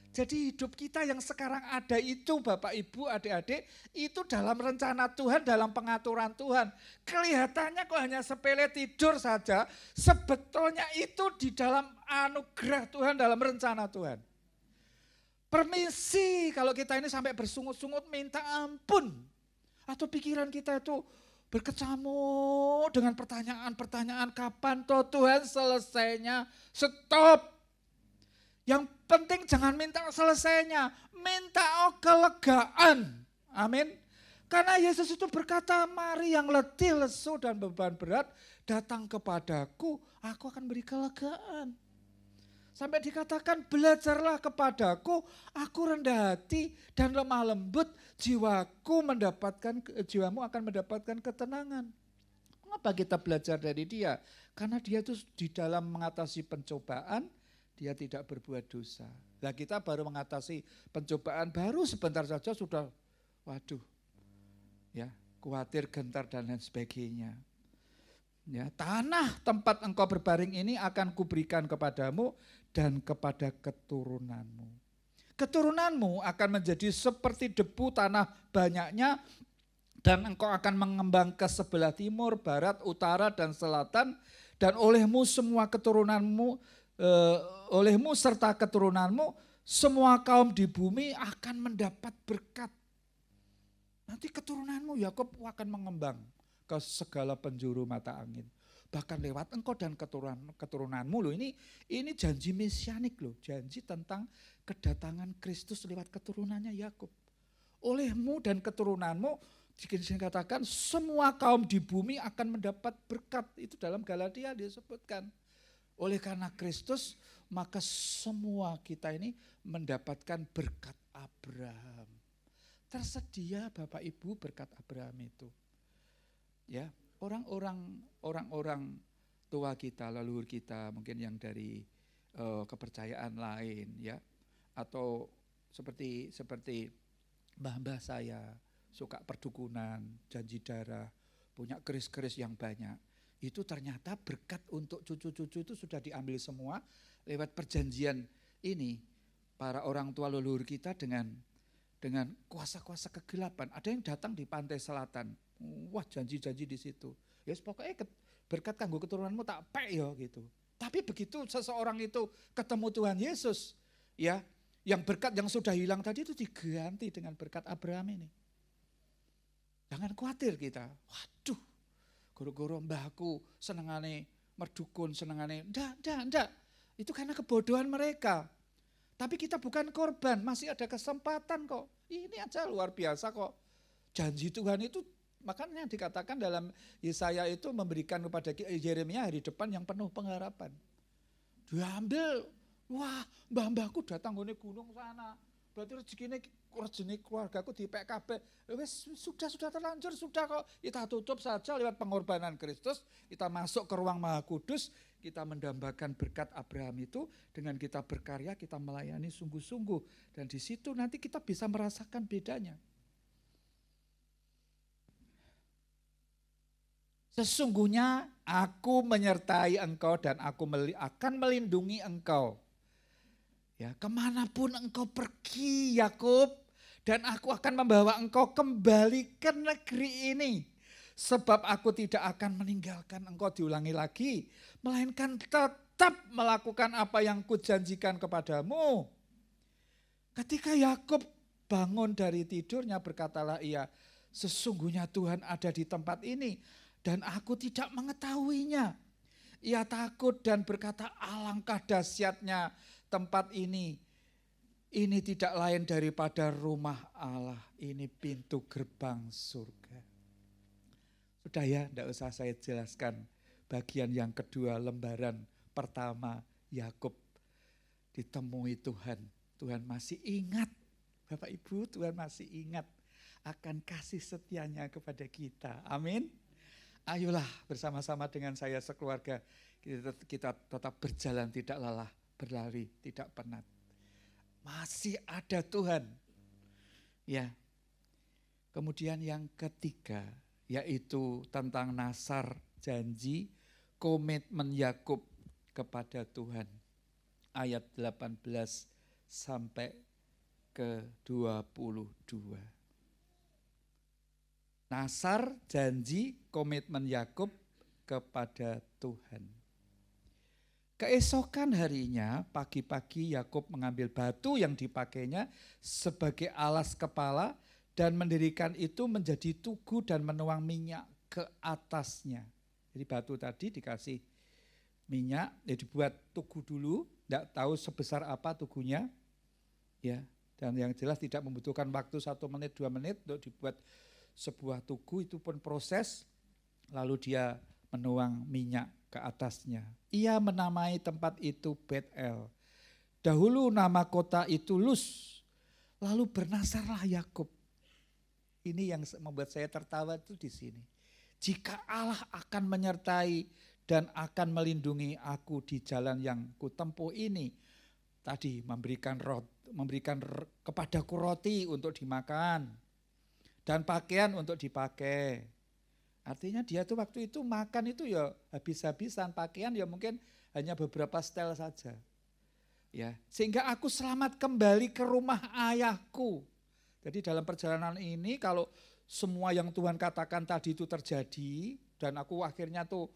Jadi hidup kita yang sekarang ada itu Bapak Ibu adik-adik, itu dalam rencana Tuhan, dalam pengaturan Tuhan. Kelihatannya kok hanya sepele tidur saja, sebetulnya itu di dalam anugerah Tuhan, dalam rencana Tuhan. Permisi kalau kita ini sampai bersungut-sungut minta ampun. Atau pikiran kita itu berkecamuk dengan pertanyaan-pertanyaan, kapan toh Tuhan selesainya? Stop. Yang penting jangan minta selesainya, minta kelegaan. Amin. Karena Yesus itu berkata, mari yang letih, lesu dan beban berat datang kepadaku, aku akan beri kelegaan. Sampai dikatakan, belajarlah kepadaku, aku rendah hati dan lemah lembut, jiwamu akan mendapatkan ketenangan. Mengapa kita belajar dari dia? Karena dia itu di dalam mengatasi pencobaan, dia tidak berbuat dosa. Nah kita baru mengatasi pencobaan, baru sebentar saja sudah, khawatir, gentar dan lain sebagainya. Ya, tanah tempat engkau berbaring ini akan kuberikan kepadamu dan kepada keturunanmu. Keturunanmu akan menjadi seperti debu tanah banyaknya, dan engkau akan mengembang ke sebelah timur, barat, utara, dan selatan, dan olehmu serta keturunanmu, semua kaum di bumi akan mendapat berkat. Nanti keturunanmu Yakub akan mengembang ke segala penjuru mata angin. Bahkan lewat engkau dan keturunanmu loh, ini janji mesianik loh, janji tentang kedatangan Kristus lewat keturunannya Yakub. Olehmu dan keturunanmu, dikatakan semua kaum di bumi akan mendapat berkat. Itu dalam Galatia disebutkan. Oleh karena Kristus, maka semua kita ini mendapatkan berkat Abraham. Tersedia Bapak Ibu berkat Abraham itu. Ya, orang-orang tua kita, leluhur kita, mungkin yang dari kepercayaan lain, ya, atau seperti mbah-mbah saya suka perdukunan, janji darah, punya keris-keris yang banyak. Itu ternyata berkat untuk cucu-cucu itu sudah diambil semua lewat perjanjian ini. Para orang tua leluhur kita dengan kuasa-kuasa kegelapan. Ada yang datang di pantai selatan. Wah, janji-janji di situ. Ya pokoknya berkat kanggo keturunanmu tak pek ya gitu. Tapi begitu seseorang itu ketemu Tuhan Yesus, ya, yang berkat yang sudah hilang tadi itu diganti dengan berkat Abraham ini. Jangan khawatir kita. Waduh, goro-goro mbahku senengane merdukun, senengane enggak. Itu karena kebodohan mereka. Tapi kita bukan korban, masih ada kesempatan kok. Ini aja luar biasa kok. Janji Tuhan itu, makanya dikatakan dalam Yesaya itu memberikan kepada Yeremia hari depan yang penuh pengharapan. Diambil Wah, mbah-mbahku datang ngene gunung sana. Berarti rezeki keluargaku dipek kabeh. Wis sudah terlanjur, sudah kok. Kita tutup saja lewat pengorbanan Kristus, kita masuk ke ruang Maha Kudus, kita mendambakan berkat Abraham itu dengan kita berkarya, kita melayani sungguh-sungguh, dan di situ nanti kita bisa merasakan bedanya. Sesungguhnya aku menyertai engkau dan aku akan melindungi engkau. Ya, kemanapun engkau pergi Yakub, dan aku akan membawa engkau kembali ke negeri ini. Sebab aku tidak akan meninggalkan engkau, diulangi lagi, melainkan tetap melakukan apa yang kujanjikan kepadamu. Ketika Yakub bangun dari tidurnya, berkatalah ia, sesungguhnya Tuhan ada di tempat ini dan aku tidak mengetahuinya. Ia takut dan berkata, alangkah dahsyatnya tempat ini. Ini tidak lain daripada rumah Allah. Ini pintu gerbang surga. Sudah ya, tidak usah saya jelaskan. Bagian yang kedua, lembaran pertama, Yakub ditemui Tuhan. Tuhan masih ingat, Bapak Ibu, Tuhan masih ingat akan kasih setianya kepada kita. Amin. Ayolah bersama-sama dengan saya sekeluarga, kita tetap berjalan tidak lelah, berlari tidak penat. Masih ada Tuhan. Ya. Kemudian yang ketiga, yaitu tentang nasar janji, komitmen Yakub kepada Tuhan. Ayat 18 sampai ke 22. Nasar janji komitmen Yakub kepada Tuhan. Keesokan harinya, pagi-pagi Yakub mengambil batu yang dipakainya sebagai alas kepala dan mendirikan itu menjadi tugu dan menuang minyak ke atasnya. Jadi batu tadi dikasih minyak, ya dibuat tugu dulu, tidak tahu sebesar apa tugunya, ya. Dan yang jelas tidak membutuhkan waktu 1 menit, 2 menit untuk dibuat sebuah tugu, itu pun proses, lalu dia menuang minyak ke atasnya. Ia menamai tempat itu Bet-El. Dahulu nama kota itu Luz, lalu bernasarlah Yakub. Ini yang membuat saya tertawa itu di sini. Jika Allah akan menyertai dan akan melindungi aku di jalan yang kutempuh ini, tadi memberikan kepadaku roti untuk dimakan, dan pakaian untuk dipakai. Artinya dia tuh waktu itu makan itu ya habis-habisan, pakaian ya mungkin hanya beberapa setel saja. Ya, sehingga aku selamat kembali ke rumah ayahku. Jadi dalam perjalanan ini kalau semua yang Tuhan katakan tadi itu terjadi, dan aku akhirnya tuh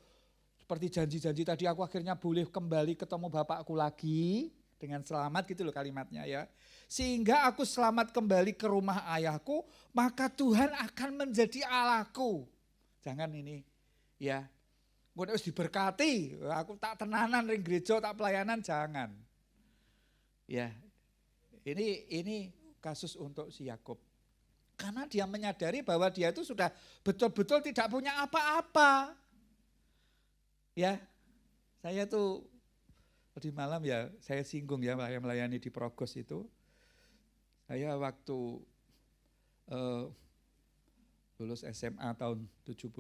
seperti janji-janji tadi, aku akhirnya boleh kembali ketemu bapakku lagi dengan selamat, gitu loh kalimatnya ya. Sehingga aku selamat kembali ke rumah ayahku, maka Tuhan akan menjadi Allahku. Jangan ini ya, gue harus diberkati, aku tak tenanan ring gereja, tak pelayanan, jangan. Ya, ini kasus untuk si Yakub. Karena dia menyadari bahwa dia itu sudah betul-betul tidak punya apa-apa. Ya, saya tuh tadi malam ya, saya singgung ya, melayani di Progos itu. Saya waktu lulus SMA tahun 75,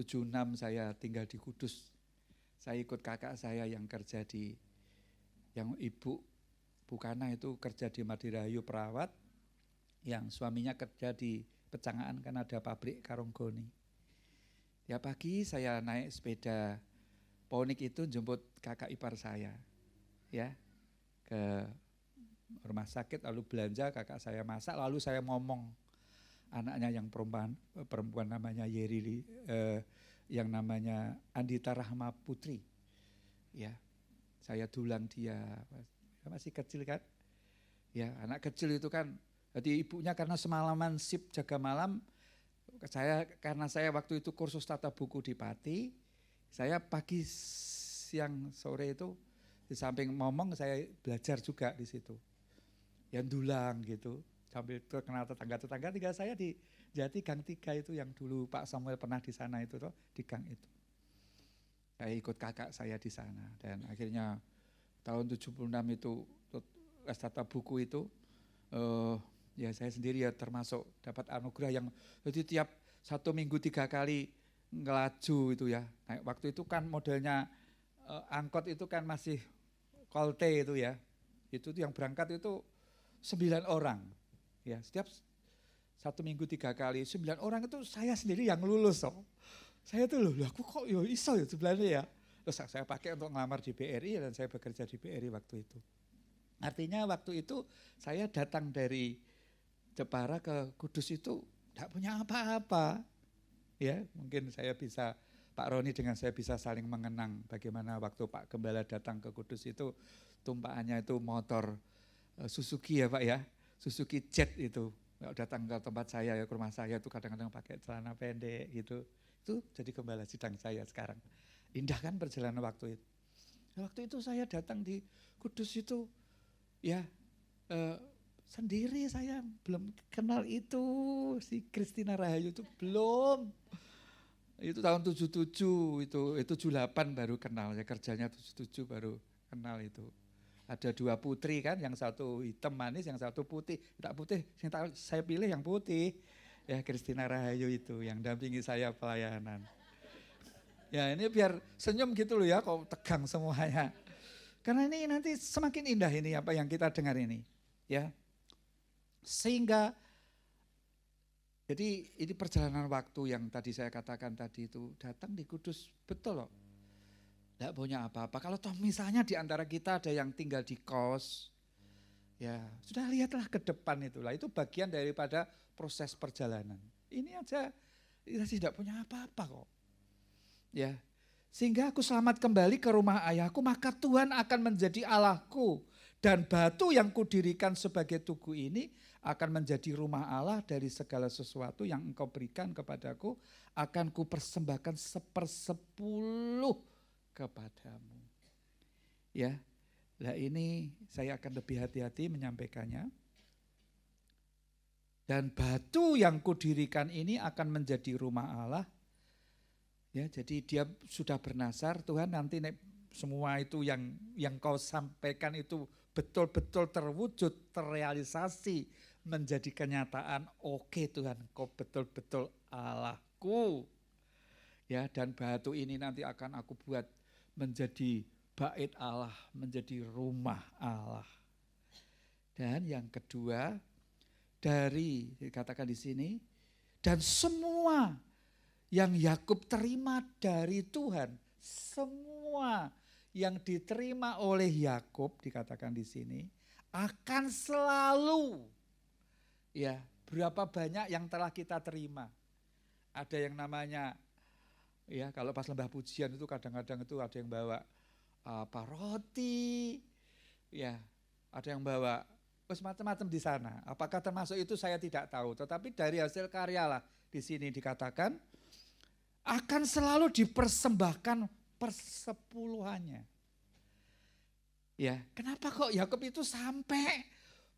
76 saya tinggal di Kudus. Saya ikut kakak saya yang kerja yang ibu Bukana itu kerja di Madirayu perawat, yang suaminya kerja di Pecangaan kan ada pabrik karung goni. Ya pagi saya naik sepeda Ponik itu jemput kakak ipar saya, ya ke rumah sakit, lalu belanja, kakak saya masak, lalu saya ngomong anaknya yang perempuan namanya Yeri, yang namanya Andita Rahma Putri, ya saya dulang dia masih kecil kan, ya anak kecil itu kan, jadi ibunya karena semalaman sip jaga malam, karena saya waktu itu kursus tata buku di Pati, saya pagi siang sore itu di samping ngomong saya belajar juga di situ. Yang dulang gitu, sambil terkenal tetangga-tetangga, tinggal saya di Jati Gang 3 itu yang dulu Pak Samuel pernah di sana itu toh, di gang itu. Saya ikut kakak saya di sana dan akhirnya tahun 76 itu estafeta buku itu ya saya sendiri ya termasuk dapat anugerah yang jadi tiap 1 minggu 3 kali ngelaju itu ya. Nah, waktu itu kan modelnya angkot itu kan masih kolte itu ya. Itu yang berangkat itu 9 orang. Ya, setiap 1 minggu 3 kali 9 orang itu saya sendiri yang lulus. Saya tuh loh aku kok yo iso ya sebenarnya ya. Terus saya pakai untuk ngelamar di BRI dan saya bekerja di BRI waktu itu. Artinya waktu itu saya datang dari Jepara ke Kudus itu tidak punya apa-apa. Ya, mungkin saya bisa, Pak Roni dengan saya bisa saling mengenang bagaimana waktu Pak Gembala datang ke Kudus itu tumpahannya itu motor Suzuki ya Pak ya, Suzuki Jet itu. Kalau datang ke tempat saya ya, ke rumah saya itu kadang-kadang pakai celana pendek gitu. Itu jadi gembala sidang saya sekarang. Indah kan perjalanan waktu itu. Waktu itu saya datang di Kudus itu ya sendiri, saya belum kenal itu si Christina Rahayu itu belum. Itu tahun 77 itu 78 baru kenal ya, kerjanya 77 baru kenal itu. Ada 2 putri kan, yang satu hitam manis, yang satu putih. Tak putih, saya pilih yang putih. Ya Christina Rahayu itu yang dampingi saya pelayanan. Ya ini biar senyum gitu loh ya, kok tegang semuanya. Karena ini nanti semakin indah ini apa yang kita dengar ini. Ya. Sehingga jadi ini perjalanan waktu yang tadi saya katakan tadi itu datang di Kudus betul loh. Tidak punya apa-apa. Kalau toh misalnya di antara kita ada yang tinggal di kos, ya sudah lihatlah ke depan itulah. Itu bagian daripada proses perjalanan. Ini aja kita tidak punya apa-apa kok. Ya, sehingga aku selamat kembali ke rumah ayahku, maka Tuhan akan menjadi Allahku. Dan batu yang kudirikan sebagai tugu ini akan menjadi rumah Allah. Dari segala sesuatu yang engkau berikan kepadaku akan kupersembahkan 1/10 kepadamu. Ya, nah ini saya akan lebih hati-hati menyampaikannya. Dan batu yang kudirikan ini akan menjadi rumah Allah. Ya, jadi dia sudah bernasar, Tuhan nanti semua itu yang kau sampaikan itu betul-betul terwujud, terrealisasi, menjadi kenyataan. Oke Tuhan, kau betul-betul Allahku. Ya, dan batu ini nanti akan aku buat menjadi bait Allah, menjadi rumah Allah. Dan yang kedua, dari dikatakan di sini, dan semua yang Yakub terima dari Tuhan, semua yang diterima oleh Yakub dikatakan di sini akan selalu, ya berapa banyak yang telah kita terima. Ada yang namanya, ya kalau pas lembah pujian itu kadang-kadang itu ada yang bawa roti, ya ada yang bawa macam-macam di sana. Apakah termasuk itu saya tidak tahu, tetapi dari hasil karya lah di sini dikatakan akan selalu dipersembahkan persepuluhannya. Ya, kenapa kok Yakub itu sampai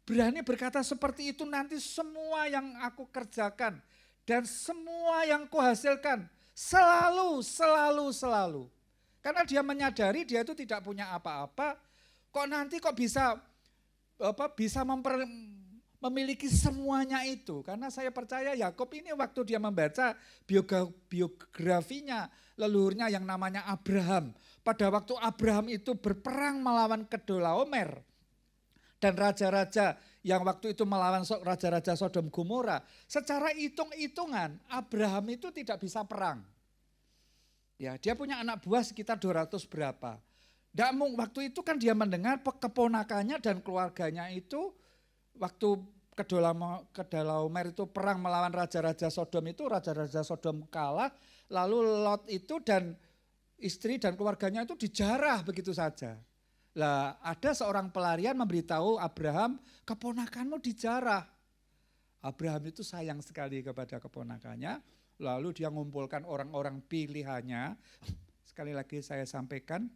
berani berkata seperti itu, nanti semua yang aku kerjakan dan semua yang kuhasilkan selalu. Karena dia menyadari dia itu tidak punya apa-apa, kok nanti kok bisa memiliki semuanya itu. Karena saya percaya Yakub ini waktu dia membaca biografinya leluhurnya yang namanya Abraham. Pada waktu Abraham itu berperang melawan Kedolaomer dan raja-raja yang waktu itu melawan raja-raja Sodom Gomora. Secara hitung-hitungan Abraham itu tidak bisa perang. Ya, dia punya anak buah sekitar 200 berapa. Waktu itu kan dia mendengar keponakannya dan keluarganya itu waktu Kedolaomer itu perang melawan raja-raja Sodom itu, raja-raja Sodom kalah, lalu Lot itu dan istri dan keluarganya itu dijarah begitu saja. Lah ada seorang pelarian memberitahu Abraham, keponakanmu dijarah. Abraham itu sayang sekali kepada keponakannya, lalu dia mengumpulkan orang-orang pilihannya. Sekali lagi saya sampaikan,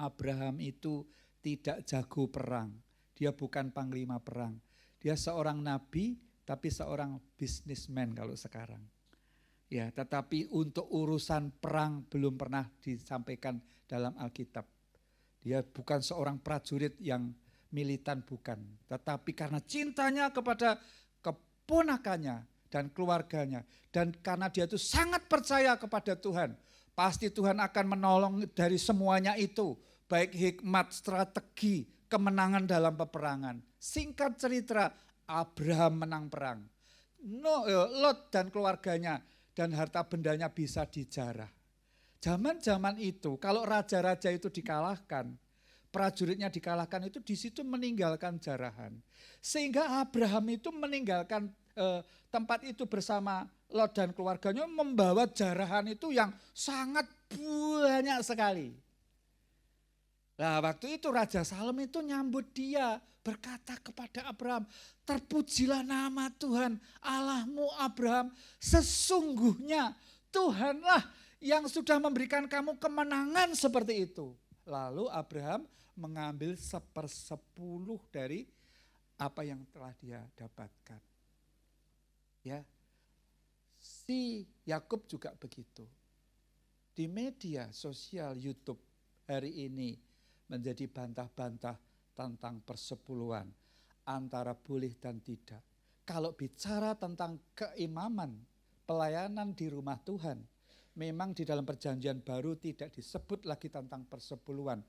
Abraham itu tidak jago perang. Dia bukan panglima perang. Dia seorang nabi tapi seorang businessman kalau sekarang. Ya, tetapi untuk urusan perang belum pernah disampaikan dalam Alkitab. Dia bukan seorang prajurit yang militan, bukan. Tetapi karena cintanya kepada keponakannya dan keluarganya. Dan karena dia itu sangat percaya kepada Tuhan. Pasti Tuhan akan menolong dari semuanya itu. Baik hikmat, strategi, kemenangan dalam peperangan. Singkat cerita, Abraham menang perang. Lot dan keluarganya dan harta bendanya bisa dijarah. Zaman-zaman itu kalau raja-raja itu dikalahkan, prajuritnya dikalahkan itu di situ meninggalkan jarahan. Sehingga Abraham itu meninggalkan tempat itu bersama Lot dan keluarganya membawa jarahan itu yang sangat banyak sekali. Nah, waktu itu Raja Salem itu nyambut dia, berkata kepada Abraham, terpujilah nama Tuhan Allahmu Abraham, sesungguhnya Tuhanlah yang sudah memberikan kamu kemenangan seperti itu. Lalu Abraham mengambil 1/10 dari apa yang telah dia dapatkan. Ya, si Yakub juga begitu. Di media sosial YouTube hari ini menjadi bantah-bantah tentang persepuluhan antara boleh dan tidak. Kalau bicara tentang keimaman, pelayanan di rumah Tuhan, memang di dalam perjanjian baru tidak disebut lagi tentang persepuluhan.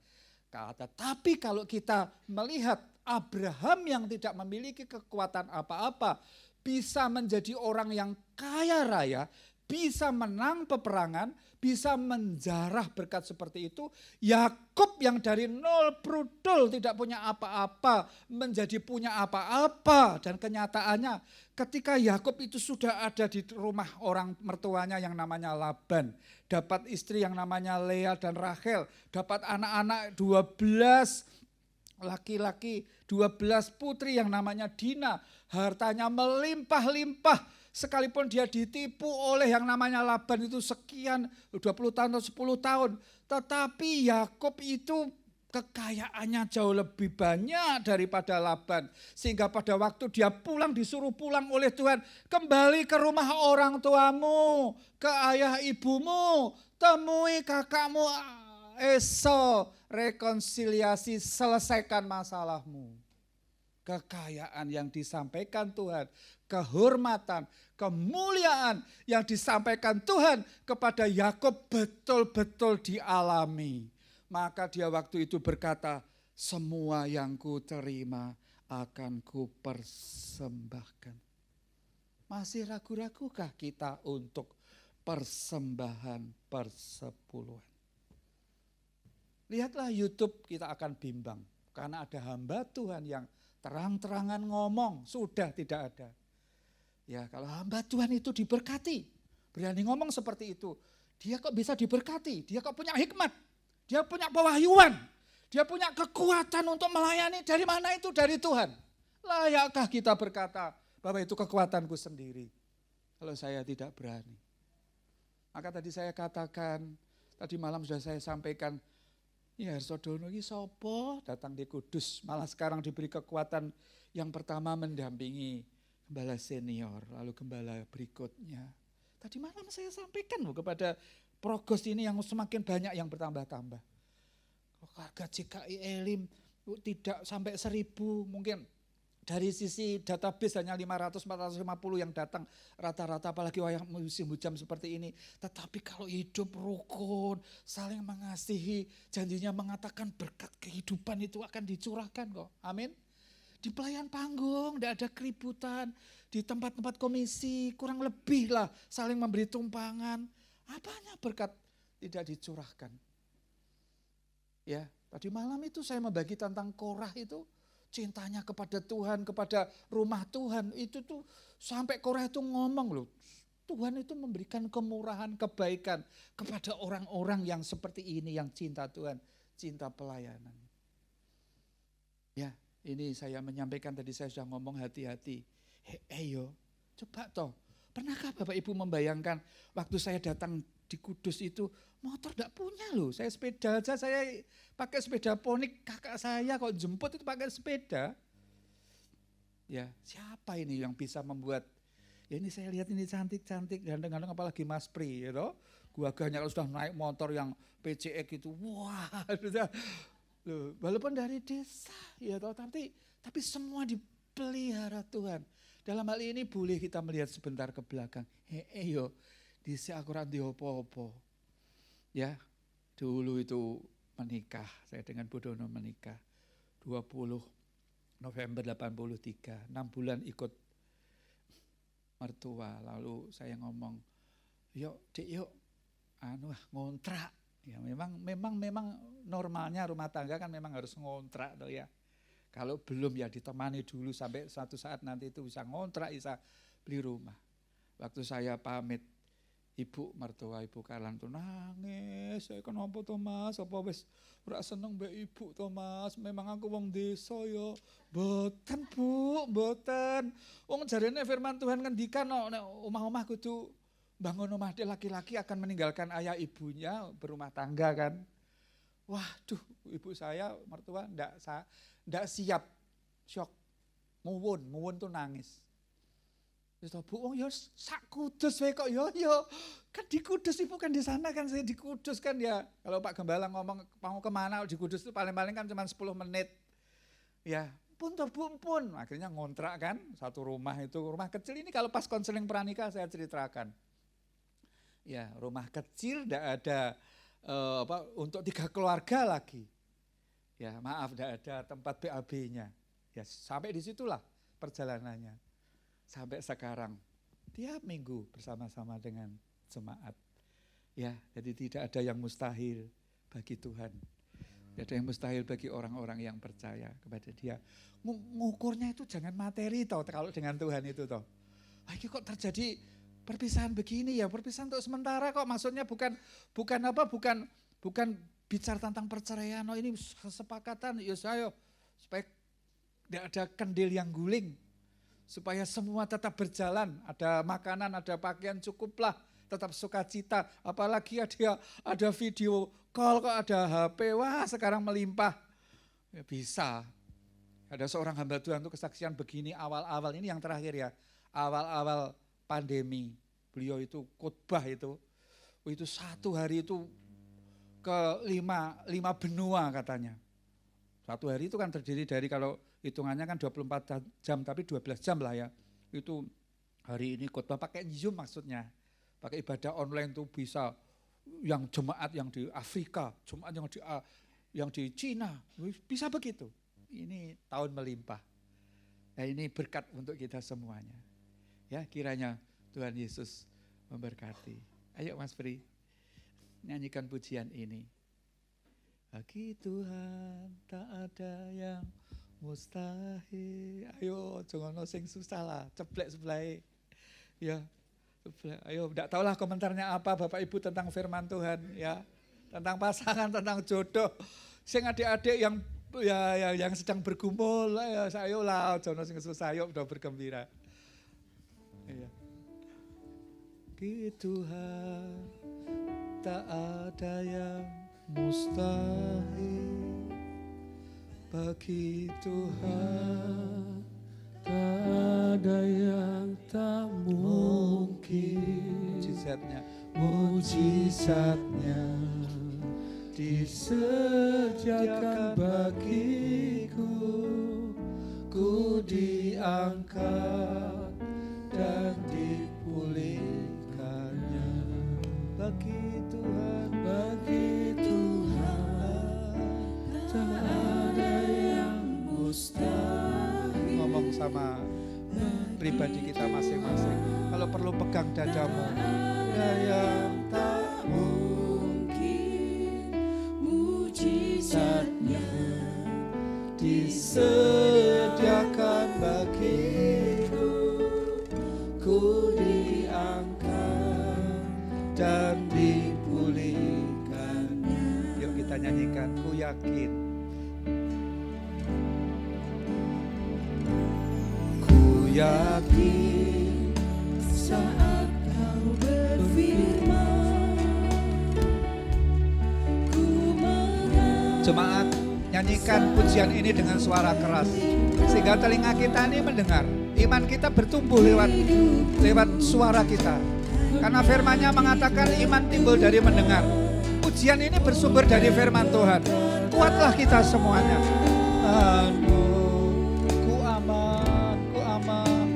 Tapi kalau kita melihat Abraham yang tidak memiliki kekuatan apa-apa, bisa menjadi orang yang kaya raya, bisa menang peperangan, bisa menjarah berkat seperti itu. Yakub yang dari nol brudul tidak punya apa-apa, menjadi punya apa-apa. Dan kenyataannya ketika Yakub itu sudah ada di rumah orang mertuanya yang namanya Laban, dapat istri yang namanya Lea dan Rachel, dapat anak-anak 12 laki-laki, 12 putri yang namanya Dina, hartanya melimpah-limpah. Sekalipun dia ditipu oleh yang namanya Laban itu sekian, 20 tahun atau 10 tahun. Tetapi Yakub itu kekayaannya jauh lebih banyak daripada Laban. Sehingga pada waktu dia pulang, disuruh pulang oleh Tuhan. Kembali ke rumah orang tuamu, ke ayah ibumu, temui kakakmu Esau, rekonsiliasi, selesaikan masalahmu. Kekayaan yang disampaikan Tuhan, kehormatan, kemuliaan yang disampaikan Tuhan kepada Yakub betul-betul dialami. Maka dia waktu itu berkata, semua yang ku terima akan ku persembahkan. Masih ragu-ragukah kita untuk persembahan persepuluhan? Lihatlah YouTube, kita akan bimbang. Karena ada hamba Tuhan yang terang-terangan ngomong, sudah tidak ada. Ya, kalau hamba Tuhan itu diberkati, berani ngomong seperti itu, dia kok bisa diberkati, dia kok punya hikmat, dia punya pewahyuan, dia punya kekuatan untuk melayani, dari mana itu? Dari Tuhan. Layakkah kita berkata bahwa itu kekuatanku sendiri, kalau saya tidak berani? Maka tadi saya katakan, tadi malam sudah saya sampaikan, ya Harsodono ini sopo datang di Kudus, malah sekarang diberi kekuatan yang pertama mendampingi gembala senior, lalu gembala berikutnya. Tadi malam saya sampaikan kepada Progos ini yang semakin banyak yang bertambah-tambah. Keluarga GKI Elim tidak sampai 1000, mungkin dari sisi database hanya 500-450 yang datang rata-rata, apalagi musim hujan seperti ini. Tetapi kalau hidup rukun, saling mengasihi, janjinya mengatakan berkat kehidupan itu akan dicurahkan kok. Amin. Di pelayan panggung, tidak ada keributan. Di tempat-tempat komisi, kurang lebih lah saling memberi tumpangan. Apanya berkat tidak dicurahkan? Ya, tadi malam itu saya membagi tentang Korah itu. Cintanya kepada Tuhan, kepada rumah Tuhan, itu tuh sampai Korah itu ngomong loh, Tuhan itu memberikan kemurahan, kebaikan kepada orang-orang yang seperti ini, yang cinta Tuhan, cinta pelayanan. Ya, ini saya menyampaikan tadi, saya sudah ngomong hati-hati. Yo, coba toh, pernahkah Bapak Ibu membayangkan waktu saya datang di Kudus itu, motor enggak punya loh, saya sepeda aja, saya pakai sepeda ponik, kakak saya kok jemput itu pakai sepeda. Ya, siapa ini yang bisa membuat Ya ini saya lihat ini cantik-cantik, ganteng-ganteng apalagi Mas Pri, gitu. Gagahnya kalau sudah naik motor yang PCX itu, wah, loh, walaupun dari desa, ya toh, tapi semua dipelihara Tuhan. Dalam hal ini boleh kita melihat sebentar ke belakang. Yo, disi aku ora ndek apa-apa. Ya, dulu itu menikah, saya dengan Bu Dono menikah 20 November 83, 6 bulan ikut mertua. Lalu saya ngomong, yuk Dik yuk, ngontrak. Ya memang normalnya rumah tangga kan memang harus ngontrak toh ya. Kalau belum ya ditemani dulu sampai suatu saat nanti itu bisa ngontrak, bisa beli rumah. Waktu saya pamit, ibu mertua, Ibu Karlan tuh nangis. Saya kenapa toh Mas, apa wis ora seneng mbek ibu toh Mas, memang aku wong desa ya. Mboten Bu, mboten. Wong jarene firman Tuhan ngendikan nek omah-omah kudu bangun omah laki-laki akan meninggalkan ayah ibunya berumah tangga kan. Waduh, ibu saya mertua ndak siap, syok, nguwun tuh nangis. Terus Bu, ya sak Kudus wae kok yo kan di Kudus ibu kan di sana kan, saya di Kudus kan ya. Kalau Pak Gembala ngomong mau kemana di Kudus itu paling-paling kan cuma 10 menit. Ya, pun. Akhirnya ngontrak kan satu rumah itu, rumah kecil ini kalau pas konseling pranikah saya ceritakan. Ya, rumah kecil ndak ada untuk 3 keluarga lagi. Ya maaf, tidak ada tempat BAB-nya. Ya sampai disitulah perjalanannya. Sampai sekarang tiap minggu bersama-sama dengan jemaat. Ya, jadi tidak ada yang mustahil bagi Tuhan. Tidak ada yang mustahil bagi orang-orang yang percaya kepada Dia. Ngukurnya itu jangan materi toh, kalau dengan Tuhan itu toh. Ini kok terjadi perpisahan begini ya, perpisahan untuk sementara kok, maksudnya bukan bicara tentang perceraian, ini kesepakatan, ya saya supaya tidak ada kendil yang guling, supaya semua tetap berjalan, ada makanan, ada pakaian cukuplah, tetap sukacita, apalagi ada video call, kok ada HP, wah sekarang melimpah, ya bisa. Ada seorang hamba Tuhan itu kesaksian begini awal-awal, ini yang terakhir ya, awal-awal pandemi, beliau itu khotbah itu 1 hari itu ke 5 benua katanya. 1 hari itu kan terdiri dari, kalau hitungannya kan 24 jam, tapi 12 jam lah ya. Itu hari ini khotbah pakai Zoom maksudnya. Pakai ibadah online itu bisa, yang jemaat yang di Afrika, jemaat yang di Cina, bisa begitu. Ini tahun melimpah. Nah ini berkat untuk kita semuanya. Ya, kiranya Tuhan Yesus memberkati. Ayo Mas Pri, nyanyikan pujian ini. Bagi Tuhan tak ada yang mustahil. Ayo, jangan sing susah lah, ceplek sebelah. Ya, ceplek. Ayo, enggak tahulah komentarnya apa Bapak Ibu tentang firman Tuhan ya. Tentang pasangan, tentang jodoh. Sing adik-adik yang sedang bergumul, ya ayolah, jangan sing susah, ayo udah bergembira. Iya. Bagi Tuhan tak ada yang mustahil, bagi Tuhan tak ada yang tak mungkin. Mujizatnya disediakan bagiku, ku diangkat dan dipulihkannya. bagi Tuhan tak ada yang mustahil. Ngomong sama pribadi kita masing-masing. Kalau perlu pegang dadamu. Ada yang tak mungkin, mujizatnya Disediakan bagiku, ku diangkat dan dipulihkannya. Yuk kita nyanyikan, ku yakin. Ku yakin saat kau berfirman, ku menang. Jemaat, nyanyikan pujian ini dengan suara keras sehingga telinga kita ini mendengar. Iman kita bertumbuh lewat suara kita. Karena firman-Nya mengatakan iman timbul dari mendengar. Pujian ini bersumber dari firman Tuhan. Kuatlah kita semuanya. Ku aman, ku aman,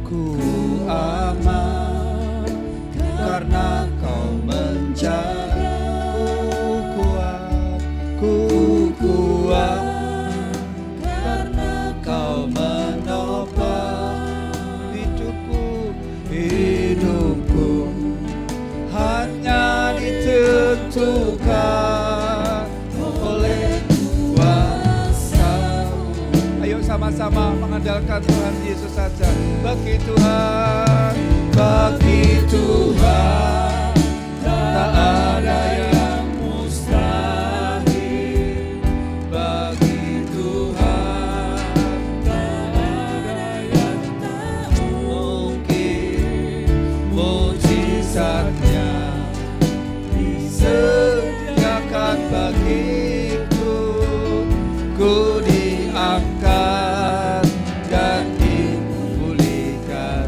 ku aman, karena Kau menjagaku. Ku kuat, karena Kau menopang hidupku hanya ditentukan oleh kuasa. Ayo sama-sama mengandalkan Tuhan Yesus saja. Bagi Tuhan tak ada yang mustahil. Bagi Tuhan tak ada yang tak mungkin. Mujizatnya disediakan bagiku. Ku diangkat dan dipulihkan.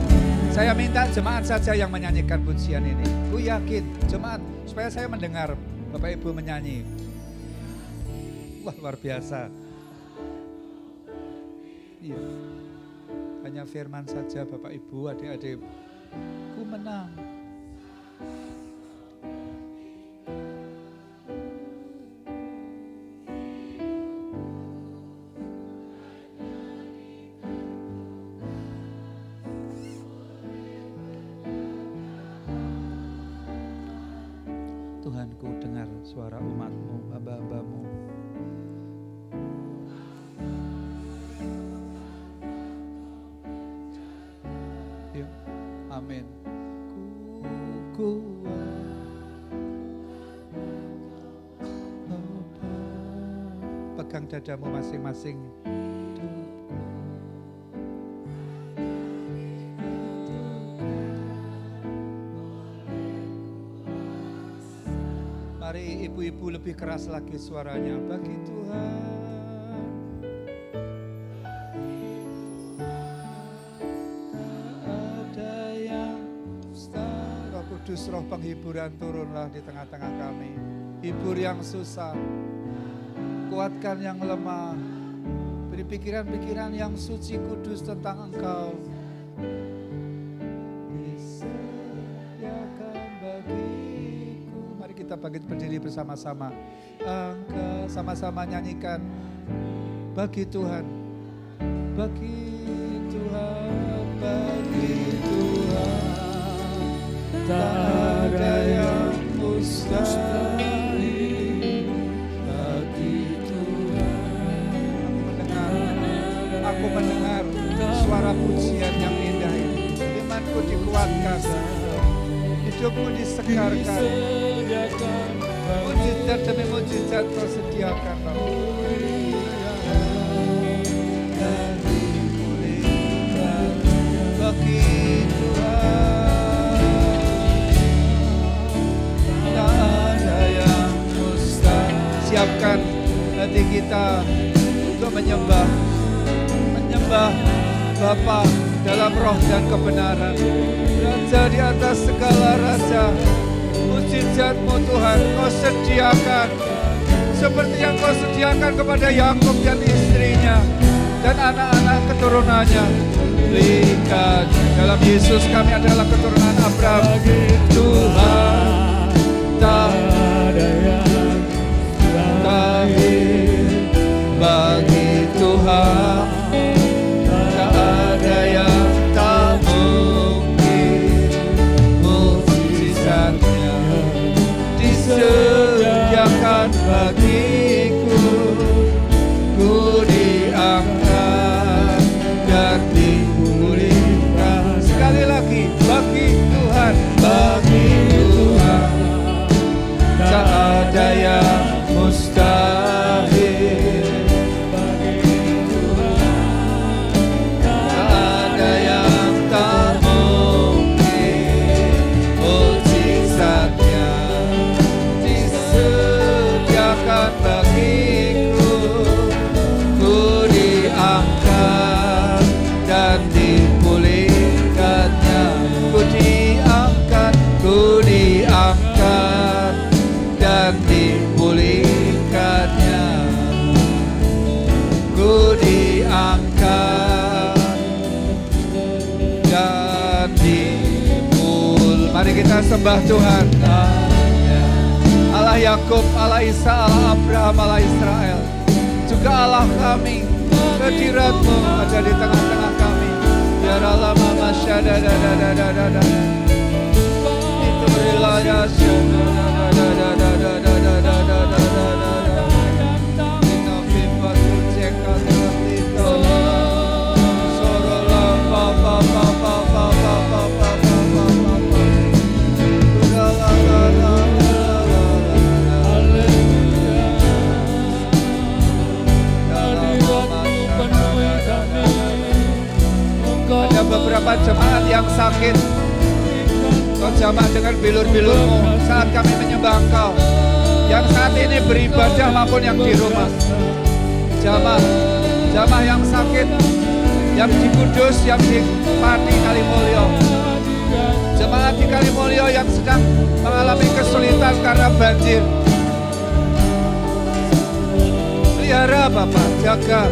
Saya minta jemaat saja yang menyanyikan pujian ini. Ku yakin jemaat, supaya saya mendengar Bapak Ibu menyanyi. Wah, luar biasa. Iya. Hanya firman saja Bapak Ibu, adik-adik. Ku menang. Tuhan, ku dengar suara umat-Mu, hamba-hamba-Mu. Yuk, amin. Ku pegang dadamu masing-masing. Mari ibu-ibu lebih keras lagi suaranya. Bagi Tuhan tak ada yang mustahil. Roh Kudus, roh penghiburan turunlah di tengah-tengah kami. Hibur yang susah, kuatkan yang lemah, beri pikiran-pikiran yang suci kudus tentang Engkau. Kita bangkit berdiri bersama-sama. Angkat sama-sama nyanyikan. Bagi Tuhan, bagi Tuhan, bagi Tuhan, tak ada yang mustahil. Bagi Tuhan, aku mendengar suara pujian yang indah ini. Imanku dikuatkan, hidupku disegarkan. Mujizat demi mujizat Kau sediakan, dan dipulihkan. Bagi Tuhan tak ada yang mustahil. Siapkan hati kita untuk menyembah Bapa dalam roh dan kebenaran. Raja di atas segala raja, mujizat-Mu Tuhan Kau sediakan seperti yang Kau sediakan kepada Yakub dan istrinya dan anak-anak keturunannya. Lihat, dalam Yesus kami adalah keturunan Abraham. Tuhan tak ada yang mustahil. Bagi Tuhan tak ada yang tak mungkin. Mujizatnya disediakan bagiku. Ku diangkat dan dipulihkan. Sekali lagi, bagi Tuhan kita sembah Tuhan. Allah Yakub, Allah Isa, Allah Abraham, Allah Israel. Juga Allah kami, hadirat-Mu ada di tengah-tengah kami. Ya Allah mama syada da da da da da da. Itu wilayah syada da da da da da da da da da da da da. Kita viva tu ceka tertito. Sorola pa pa pa pa pa pa pa pa pa pa pa. La la la la. Ada beberapa jemaat yang sakit. Kau jamah dengan bilur-bilurmu saat kami menyembah Engkau. Yang saat ini beribadah maupun yang di rumah. Jamaah yang sakit, yang di Kudus, yang di Pati Kalimulyo. Jemaat di Kalimulyo yang sedang mengalami kesulitan karena banjir. Pelihara Bapak, jaga.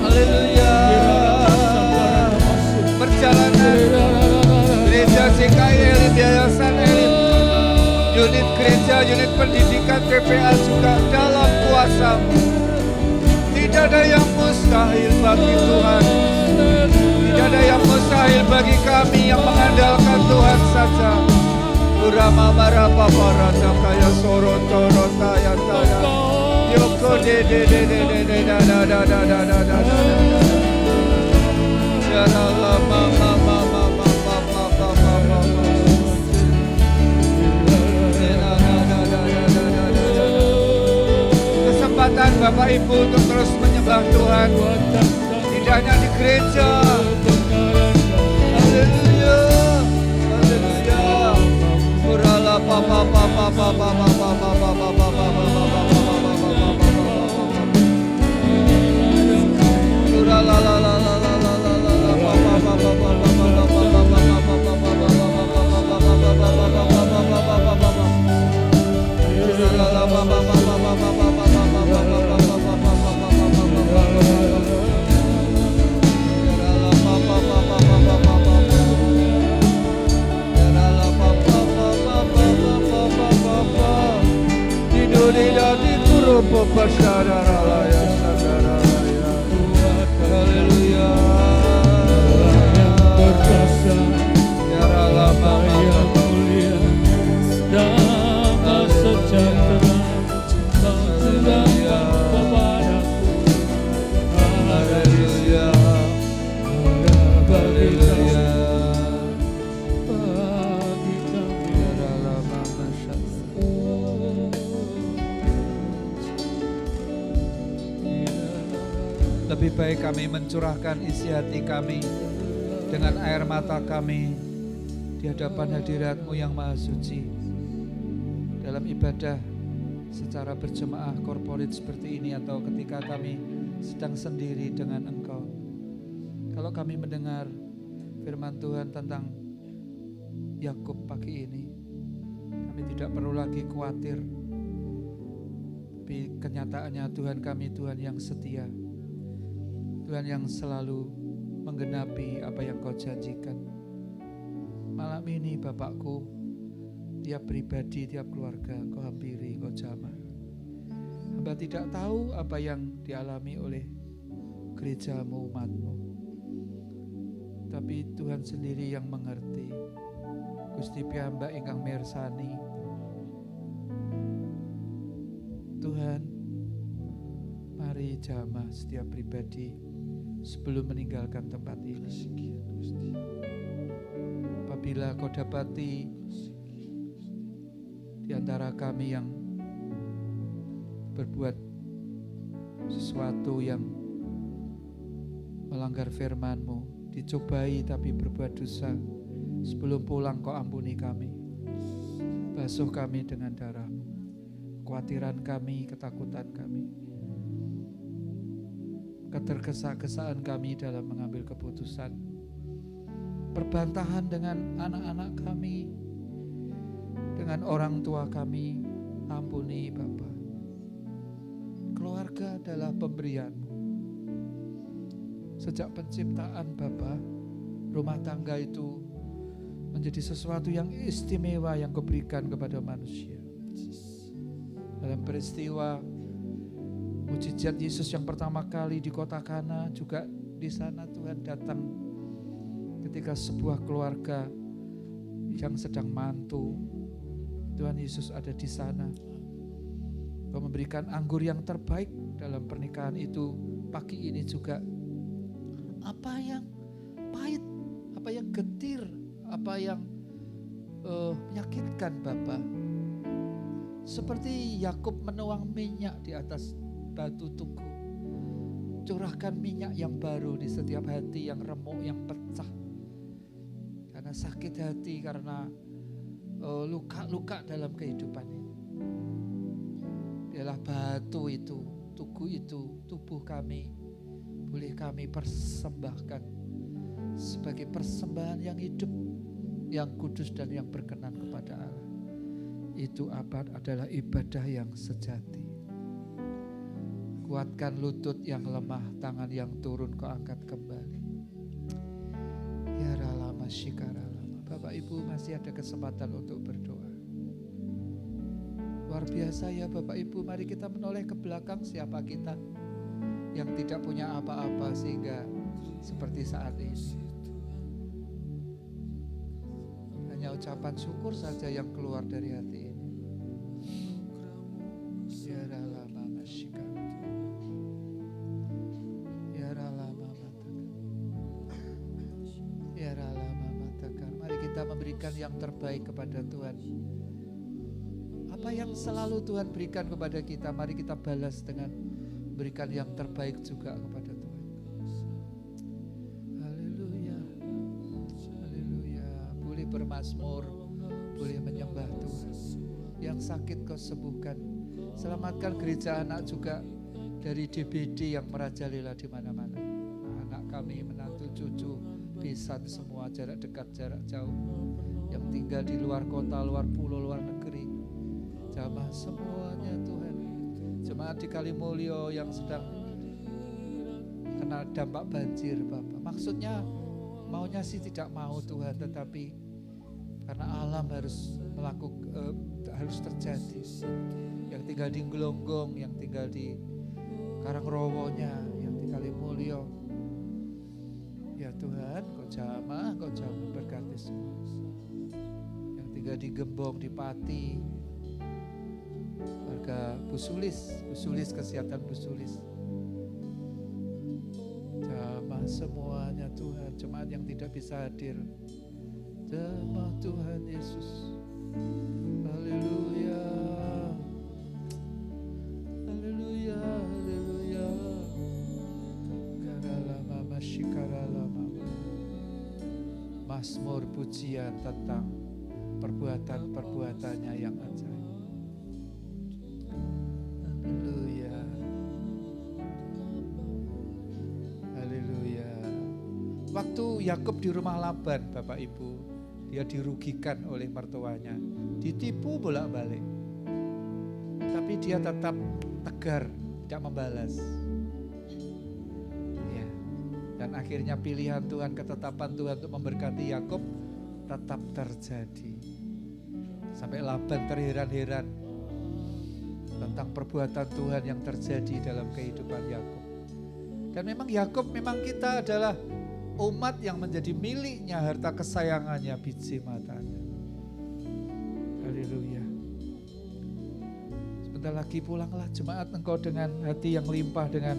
Haleluya. Perjalanan gereja CKI Elim, Yayasan Elim, unit gereja, unit pendidikan PPA juga dalam kuasa-Mu. Tidak ada yang mustahil bagi Tuhan. Tidak ada yang mustahil bagi kami yang mengandalkan Tuhan saja. Urama marapa parata kaya soroto rota ya taya. Yoko de de de de de de da da da da da da da da. Ya Allah mama mama mama mama mama. Kesempatan Bapak Ibu untuk terus menyembah Tuhan. Tidak hanya di gereja. Haleluya. Haleluya. Urala papa papa papa papa papa papa papa. Urala la la la la la la papa papa papa Haleluya. Ya Allah yang mulia, damai sejahtera, Kau curahkan kepadaku. Haleluya. Haleluya. Bagi kami. Ya Allah lebih baik kami mencurahkan isi hati kami dengan air mata kami di hadapan hadirat-Mu yang maha suci dalam ibadah secara berjemaah korporat seperti ini atau ketika kami sedang sendiri dengan Engkau. Kalau kami mendengar firman Tuhan tentang Yakub pagi ini, kami tidak perlu lagi khawatir. Tapi kenyataannya Tuhan kami Tuhan yang setia. Tuhan yang selalu menggenapi apa yang Kau janjikan. Malam ini Bapakku, tiap pribadi, tiap keluarga Kau hampiri, Kau jamah. Hamba tidak tahu apa yang dialami oleh gereja-Mu, umat-Mu. Tapi Tuhan sendiri yang mengerti. Gusti piyambak ingkang mirsani. Tuhan, mari jamah setiap pribadi sebelum meninggalkan tempat ini. Apabila Kau dapati di antara kami yang berbuat sesuatu yang melanggar firman-Mu, dicobai tapi berbuat dosa, sebelum pulang Kau ampuni kami. Basuh kami dengan darah-Mu. Kekhawatiran kami, ketakutan kami, ketergesa-gesaan kami dalam mengambil keputusan, perbantahan dengan anak-anak kami, dengan orang tua kami, ampuni Bapa. Keluarga adalah pemberian-Mu. Sejak penciptaan Bapa, rumah tangga itu menjadi menjadi sesuatu yang istimewa yang Kau berikan kepada manusia. Dalam peristiwa mujizat Yesus yang pertama kali di kota Kana, juga di sana Tuhan datang ketika sebuah keluarga yang sedang mantu. Tuhan Yesus ada di sana. Kau memberikan anggur yang terbaik dalam pernikahan itu. Pagi ini juga, apa yang pahit, apa yang getir, apa yang menyakitkan Bapa, seperti Yakub menuang minyak di atas batu tugu. Curahkan minyak yang baru di setiap hati yang remuk, yang pecah karena sakit hati, karena luka-luka dalam kehidupan ini. Biarlah batu itu, tugu itu, tubuh kami boleh kami persembahkan sebagai persembahan yang hidup, yang kudus dan yang berkenan kepada Allah. Itu adalah ibadah yang sejati. Kuatkan lutut yang lemah, tangan yang turun Kau angkat kembali. Ya ralama shikaralama. Bapak Ibu masih ada kesempatan untuk berdoa. Luar biasa ya Bapak Ibu, mari kita menoleh ke belakang siapa kita yang tidak punya apa-apa sehingga seperti saat ini. Hanya ucapan syukur saja yang keluar dari hati ini. Ya ralama masyikar. Ya ralama matakan. Ya ralama matakan. Mari kita memberikan yang terbaik kepada Tuhan. Apa yang selalu Tuhan berikan kepada kita, mari kita balas dengan berikan yang terbaik juga kepada Tuhan. Haleluya. Haleluya. Boleh bermazmur, boleh menyembah Tuhan. Yang sakit Kau sembuhkan. Selamatkan gereja anak juga dari DBD yang merajalela di mana-mana. Anak kami, menantu, cucu, besan semua, jarak dekat, jarak jauh, yang tinggal di luar kota, luar pulau, luar negeri. Jamah semuanya Tuhan. Jemaat di Kalimulyo yang sedang kena dampak banjir Bapak. Maksudnya maunya sih tidak mau Tuhan, tetapi karena alam harus harus terjadi. Yang tinggal di Glonggong, yang tinggal di Karangrowonya, yang di Kalimulyo. Ya Tuhan, Kau jamah berkati semua. Yang tinggal di Gembong, di Pati, warga Busulis kesehatan Busulis. Jamah semuanya Tuhan, jemaat yang tidak bisa hadir. Jamah Tuhan Yesus. Haleluya. Haleluya, haleluya. Karalama masyikaralama. Mazmur pujian tentang perbuatan-perbuatannya yang ajaib. Haleluya. Haleluya. Waktu Yakub di rumah Laban, Bapak Ibu, dia dirugikan oleh mertuanya, ditipu bolak-balik. Tapi dia tetap tegar, tidak membalas. Ya. Dan akhirnya pilihan Tuhan, ketetapan Tuhan untuk memberkati Yakub tetap terjadi. Sampai Laban terheran-heran tentang perbuatan Tuhan yang terjadi dalam kehidupan Yakub. Dan memang Yakub, memang kita adalah umat yang menjadi miliknya, harta kesayangannya, biji matanya. Haleluya. Sebentar lagi pulanglah jemaat engkau dengan hati yang limpah dengan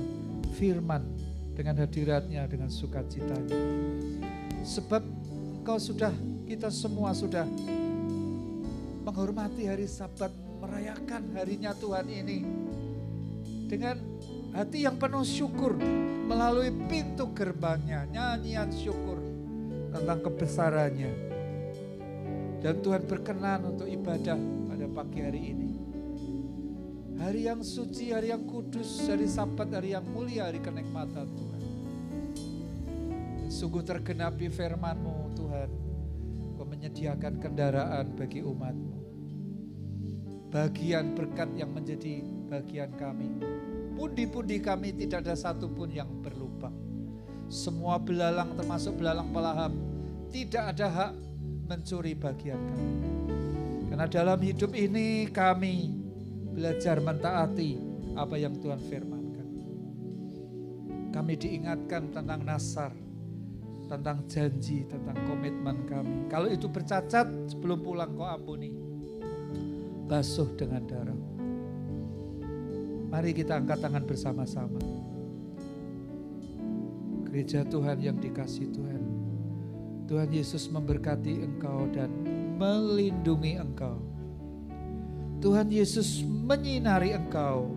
firman, dengan hadiratnya, dengan sukacitanya. Sebab kita semua sudah menghormati hari Sabat, merayakan harinya Tuhan ini dengan hati yang penuh syukur, melalui pintu gerbangnya, nyanyian syukur tentang kebesarannya. Dan Tuhan berkenan untuk ibadah pada pagi hari ini. Hari yang suci, hari yang kudus, hari Sabat, hari yang mulia, hari kenikmatan Tuhan. Sungguh tergenapi firman-Mu Tuhan. Kau menyediakan kendaraan bagi umat-Mu. Bagian berkat yang menjadi bagian kami. Pundi-pundi kami tidak ada satupun yang berlubang. Semua belalang termasuk belalang pelahap tidak ada hak mencuri bagian kami. Karena dalam hidup ini kami belajar mentaati apa yang Tuhan firmankan. Kami diingatkan tentang nasar, tentang janji, tentang komitmen kami. Kalau itu bercacat, sebelum pulang kau ampuni. Basuh dengan darah. Mari kita angkat tangan bersama-sama. Gereja Tuhan yang dikasihi Tuhan. Tuhan Yesus memberkati engkau dan melindungi engkau. Tuhan Yesus menyinari engkau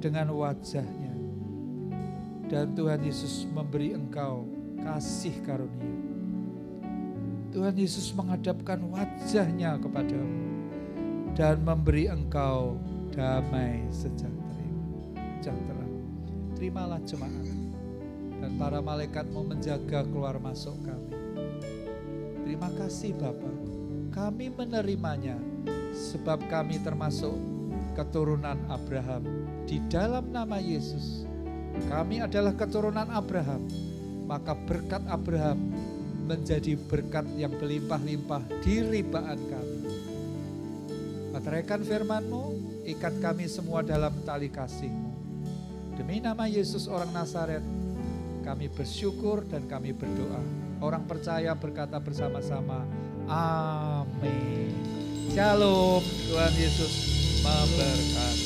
dengan wajah-Nya. Dan Tuhan Yesus memberi engkau kasih karunia. Tuhan Yesus menghadapkan wajah-Nya kepadamu dan memberi engkau damai sejahtera. Terimalah jemaat dan para malaikatmu menjaga keluar masuk kami. Terima kasih Bapa, kami menerimanya sebab kami termasuk keturunan Abraham. Di dalam nama Yesus kami adalah keturunan Abraham, maka berkat Abraham menjadi berkat yang berlimpah-limpah di ribaan kami. Meteraikan firman-Mu, ikat kami semua dalam tali kasih-Mu. Demi nama Yesus orang Nazaret, kami bersyukur dan kami berdoa. Orang percaya berkata bersama-sama, amin. Shalom, Tuhan Yesus memberkati.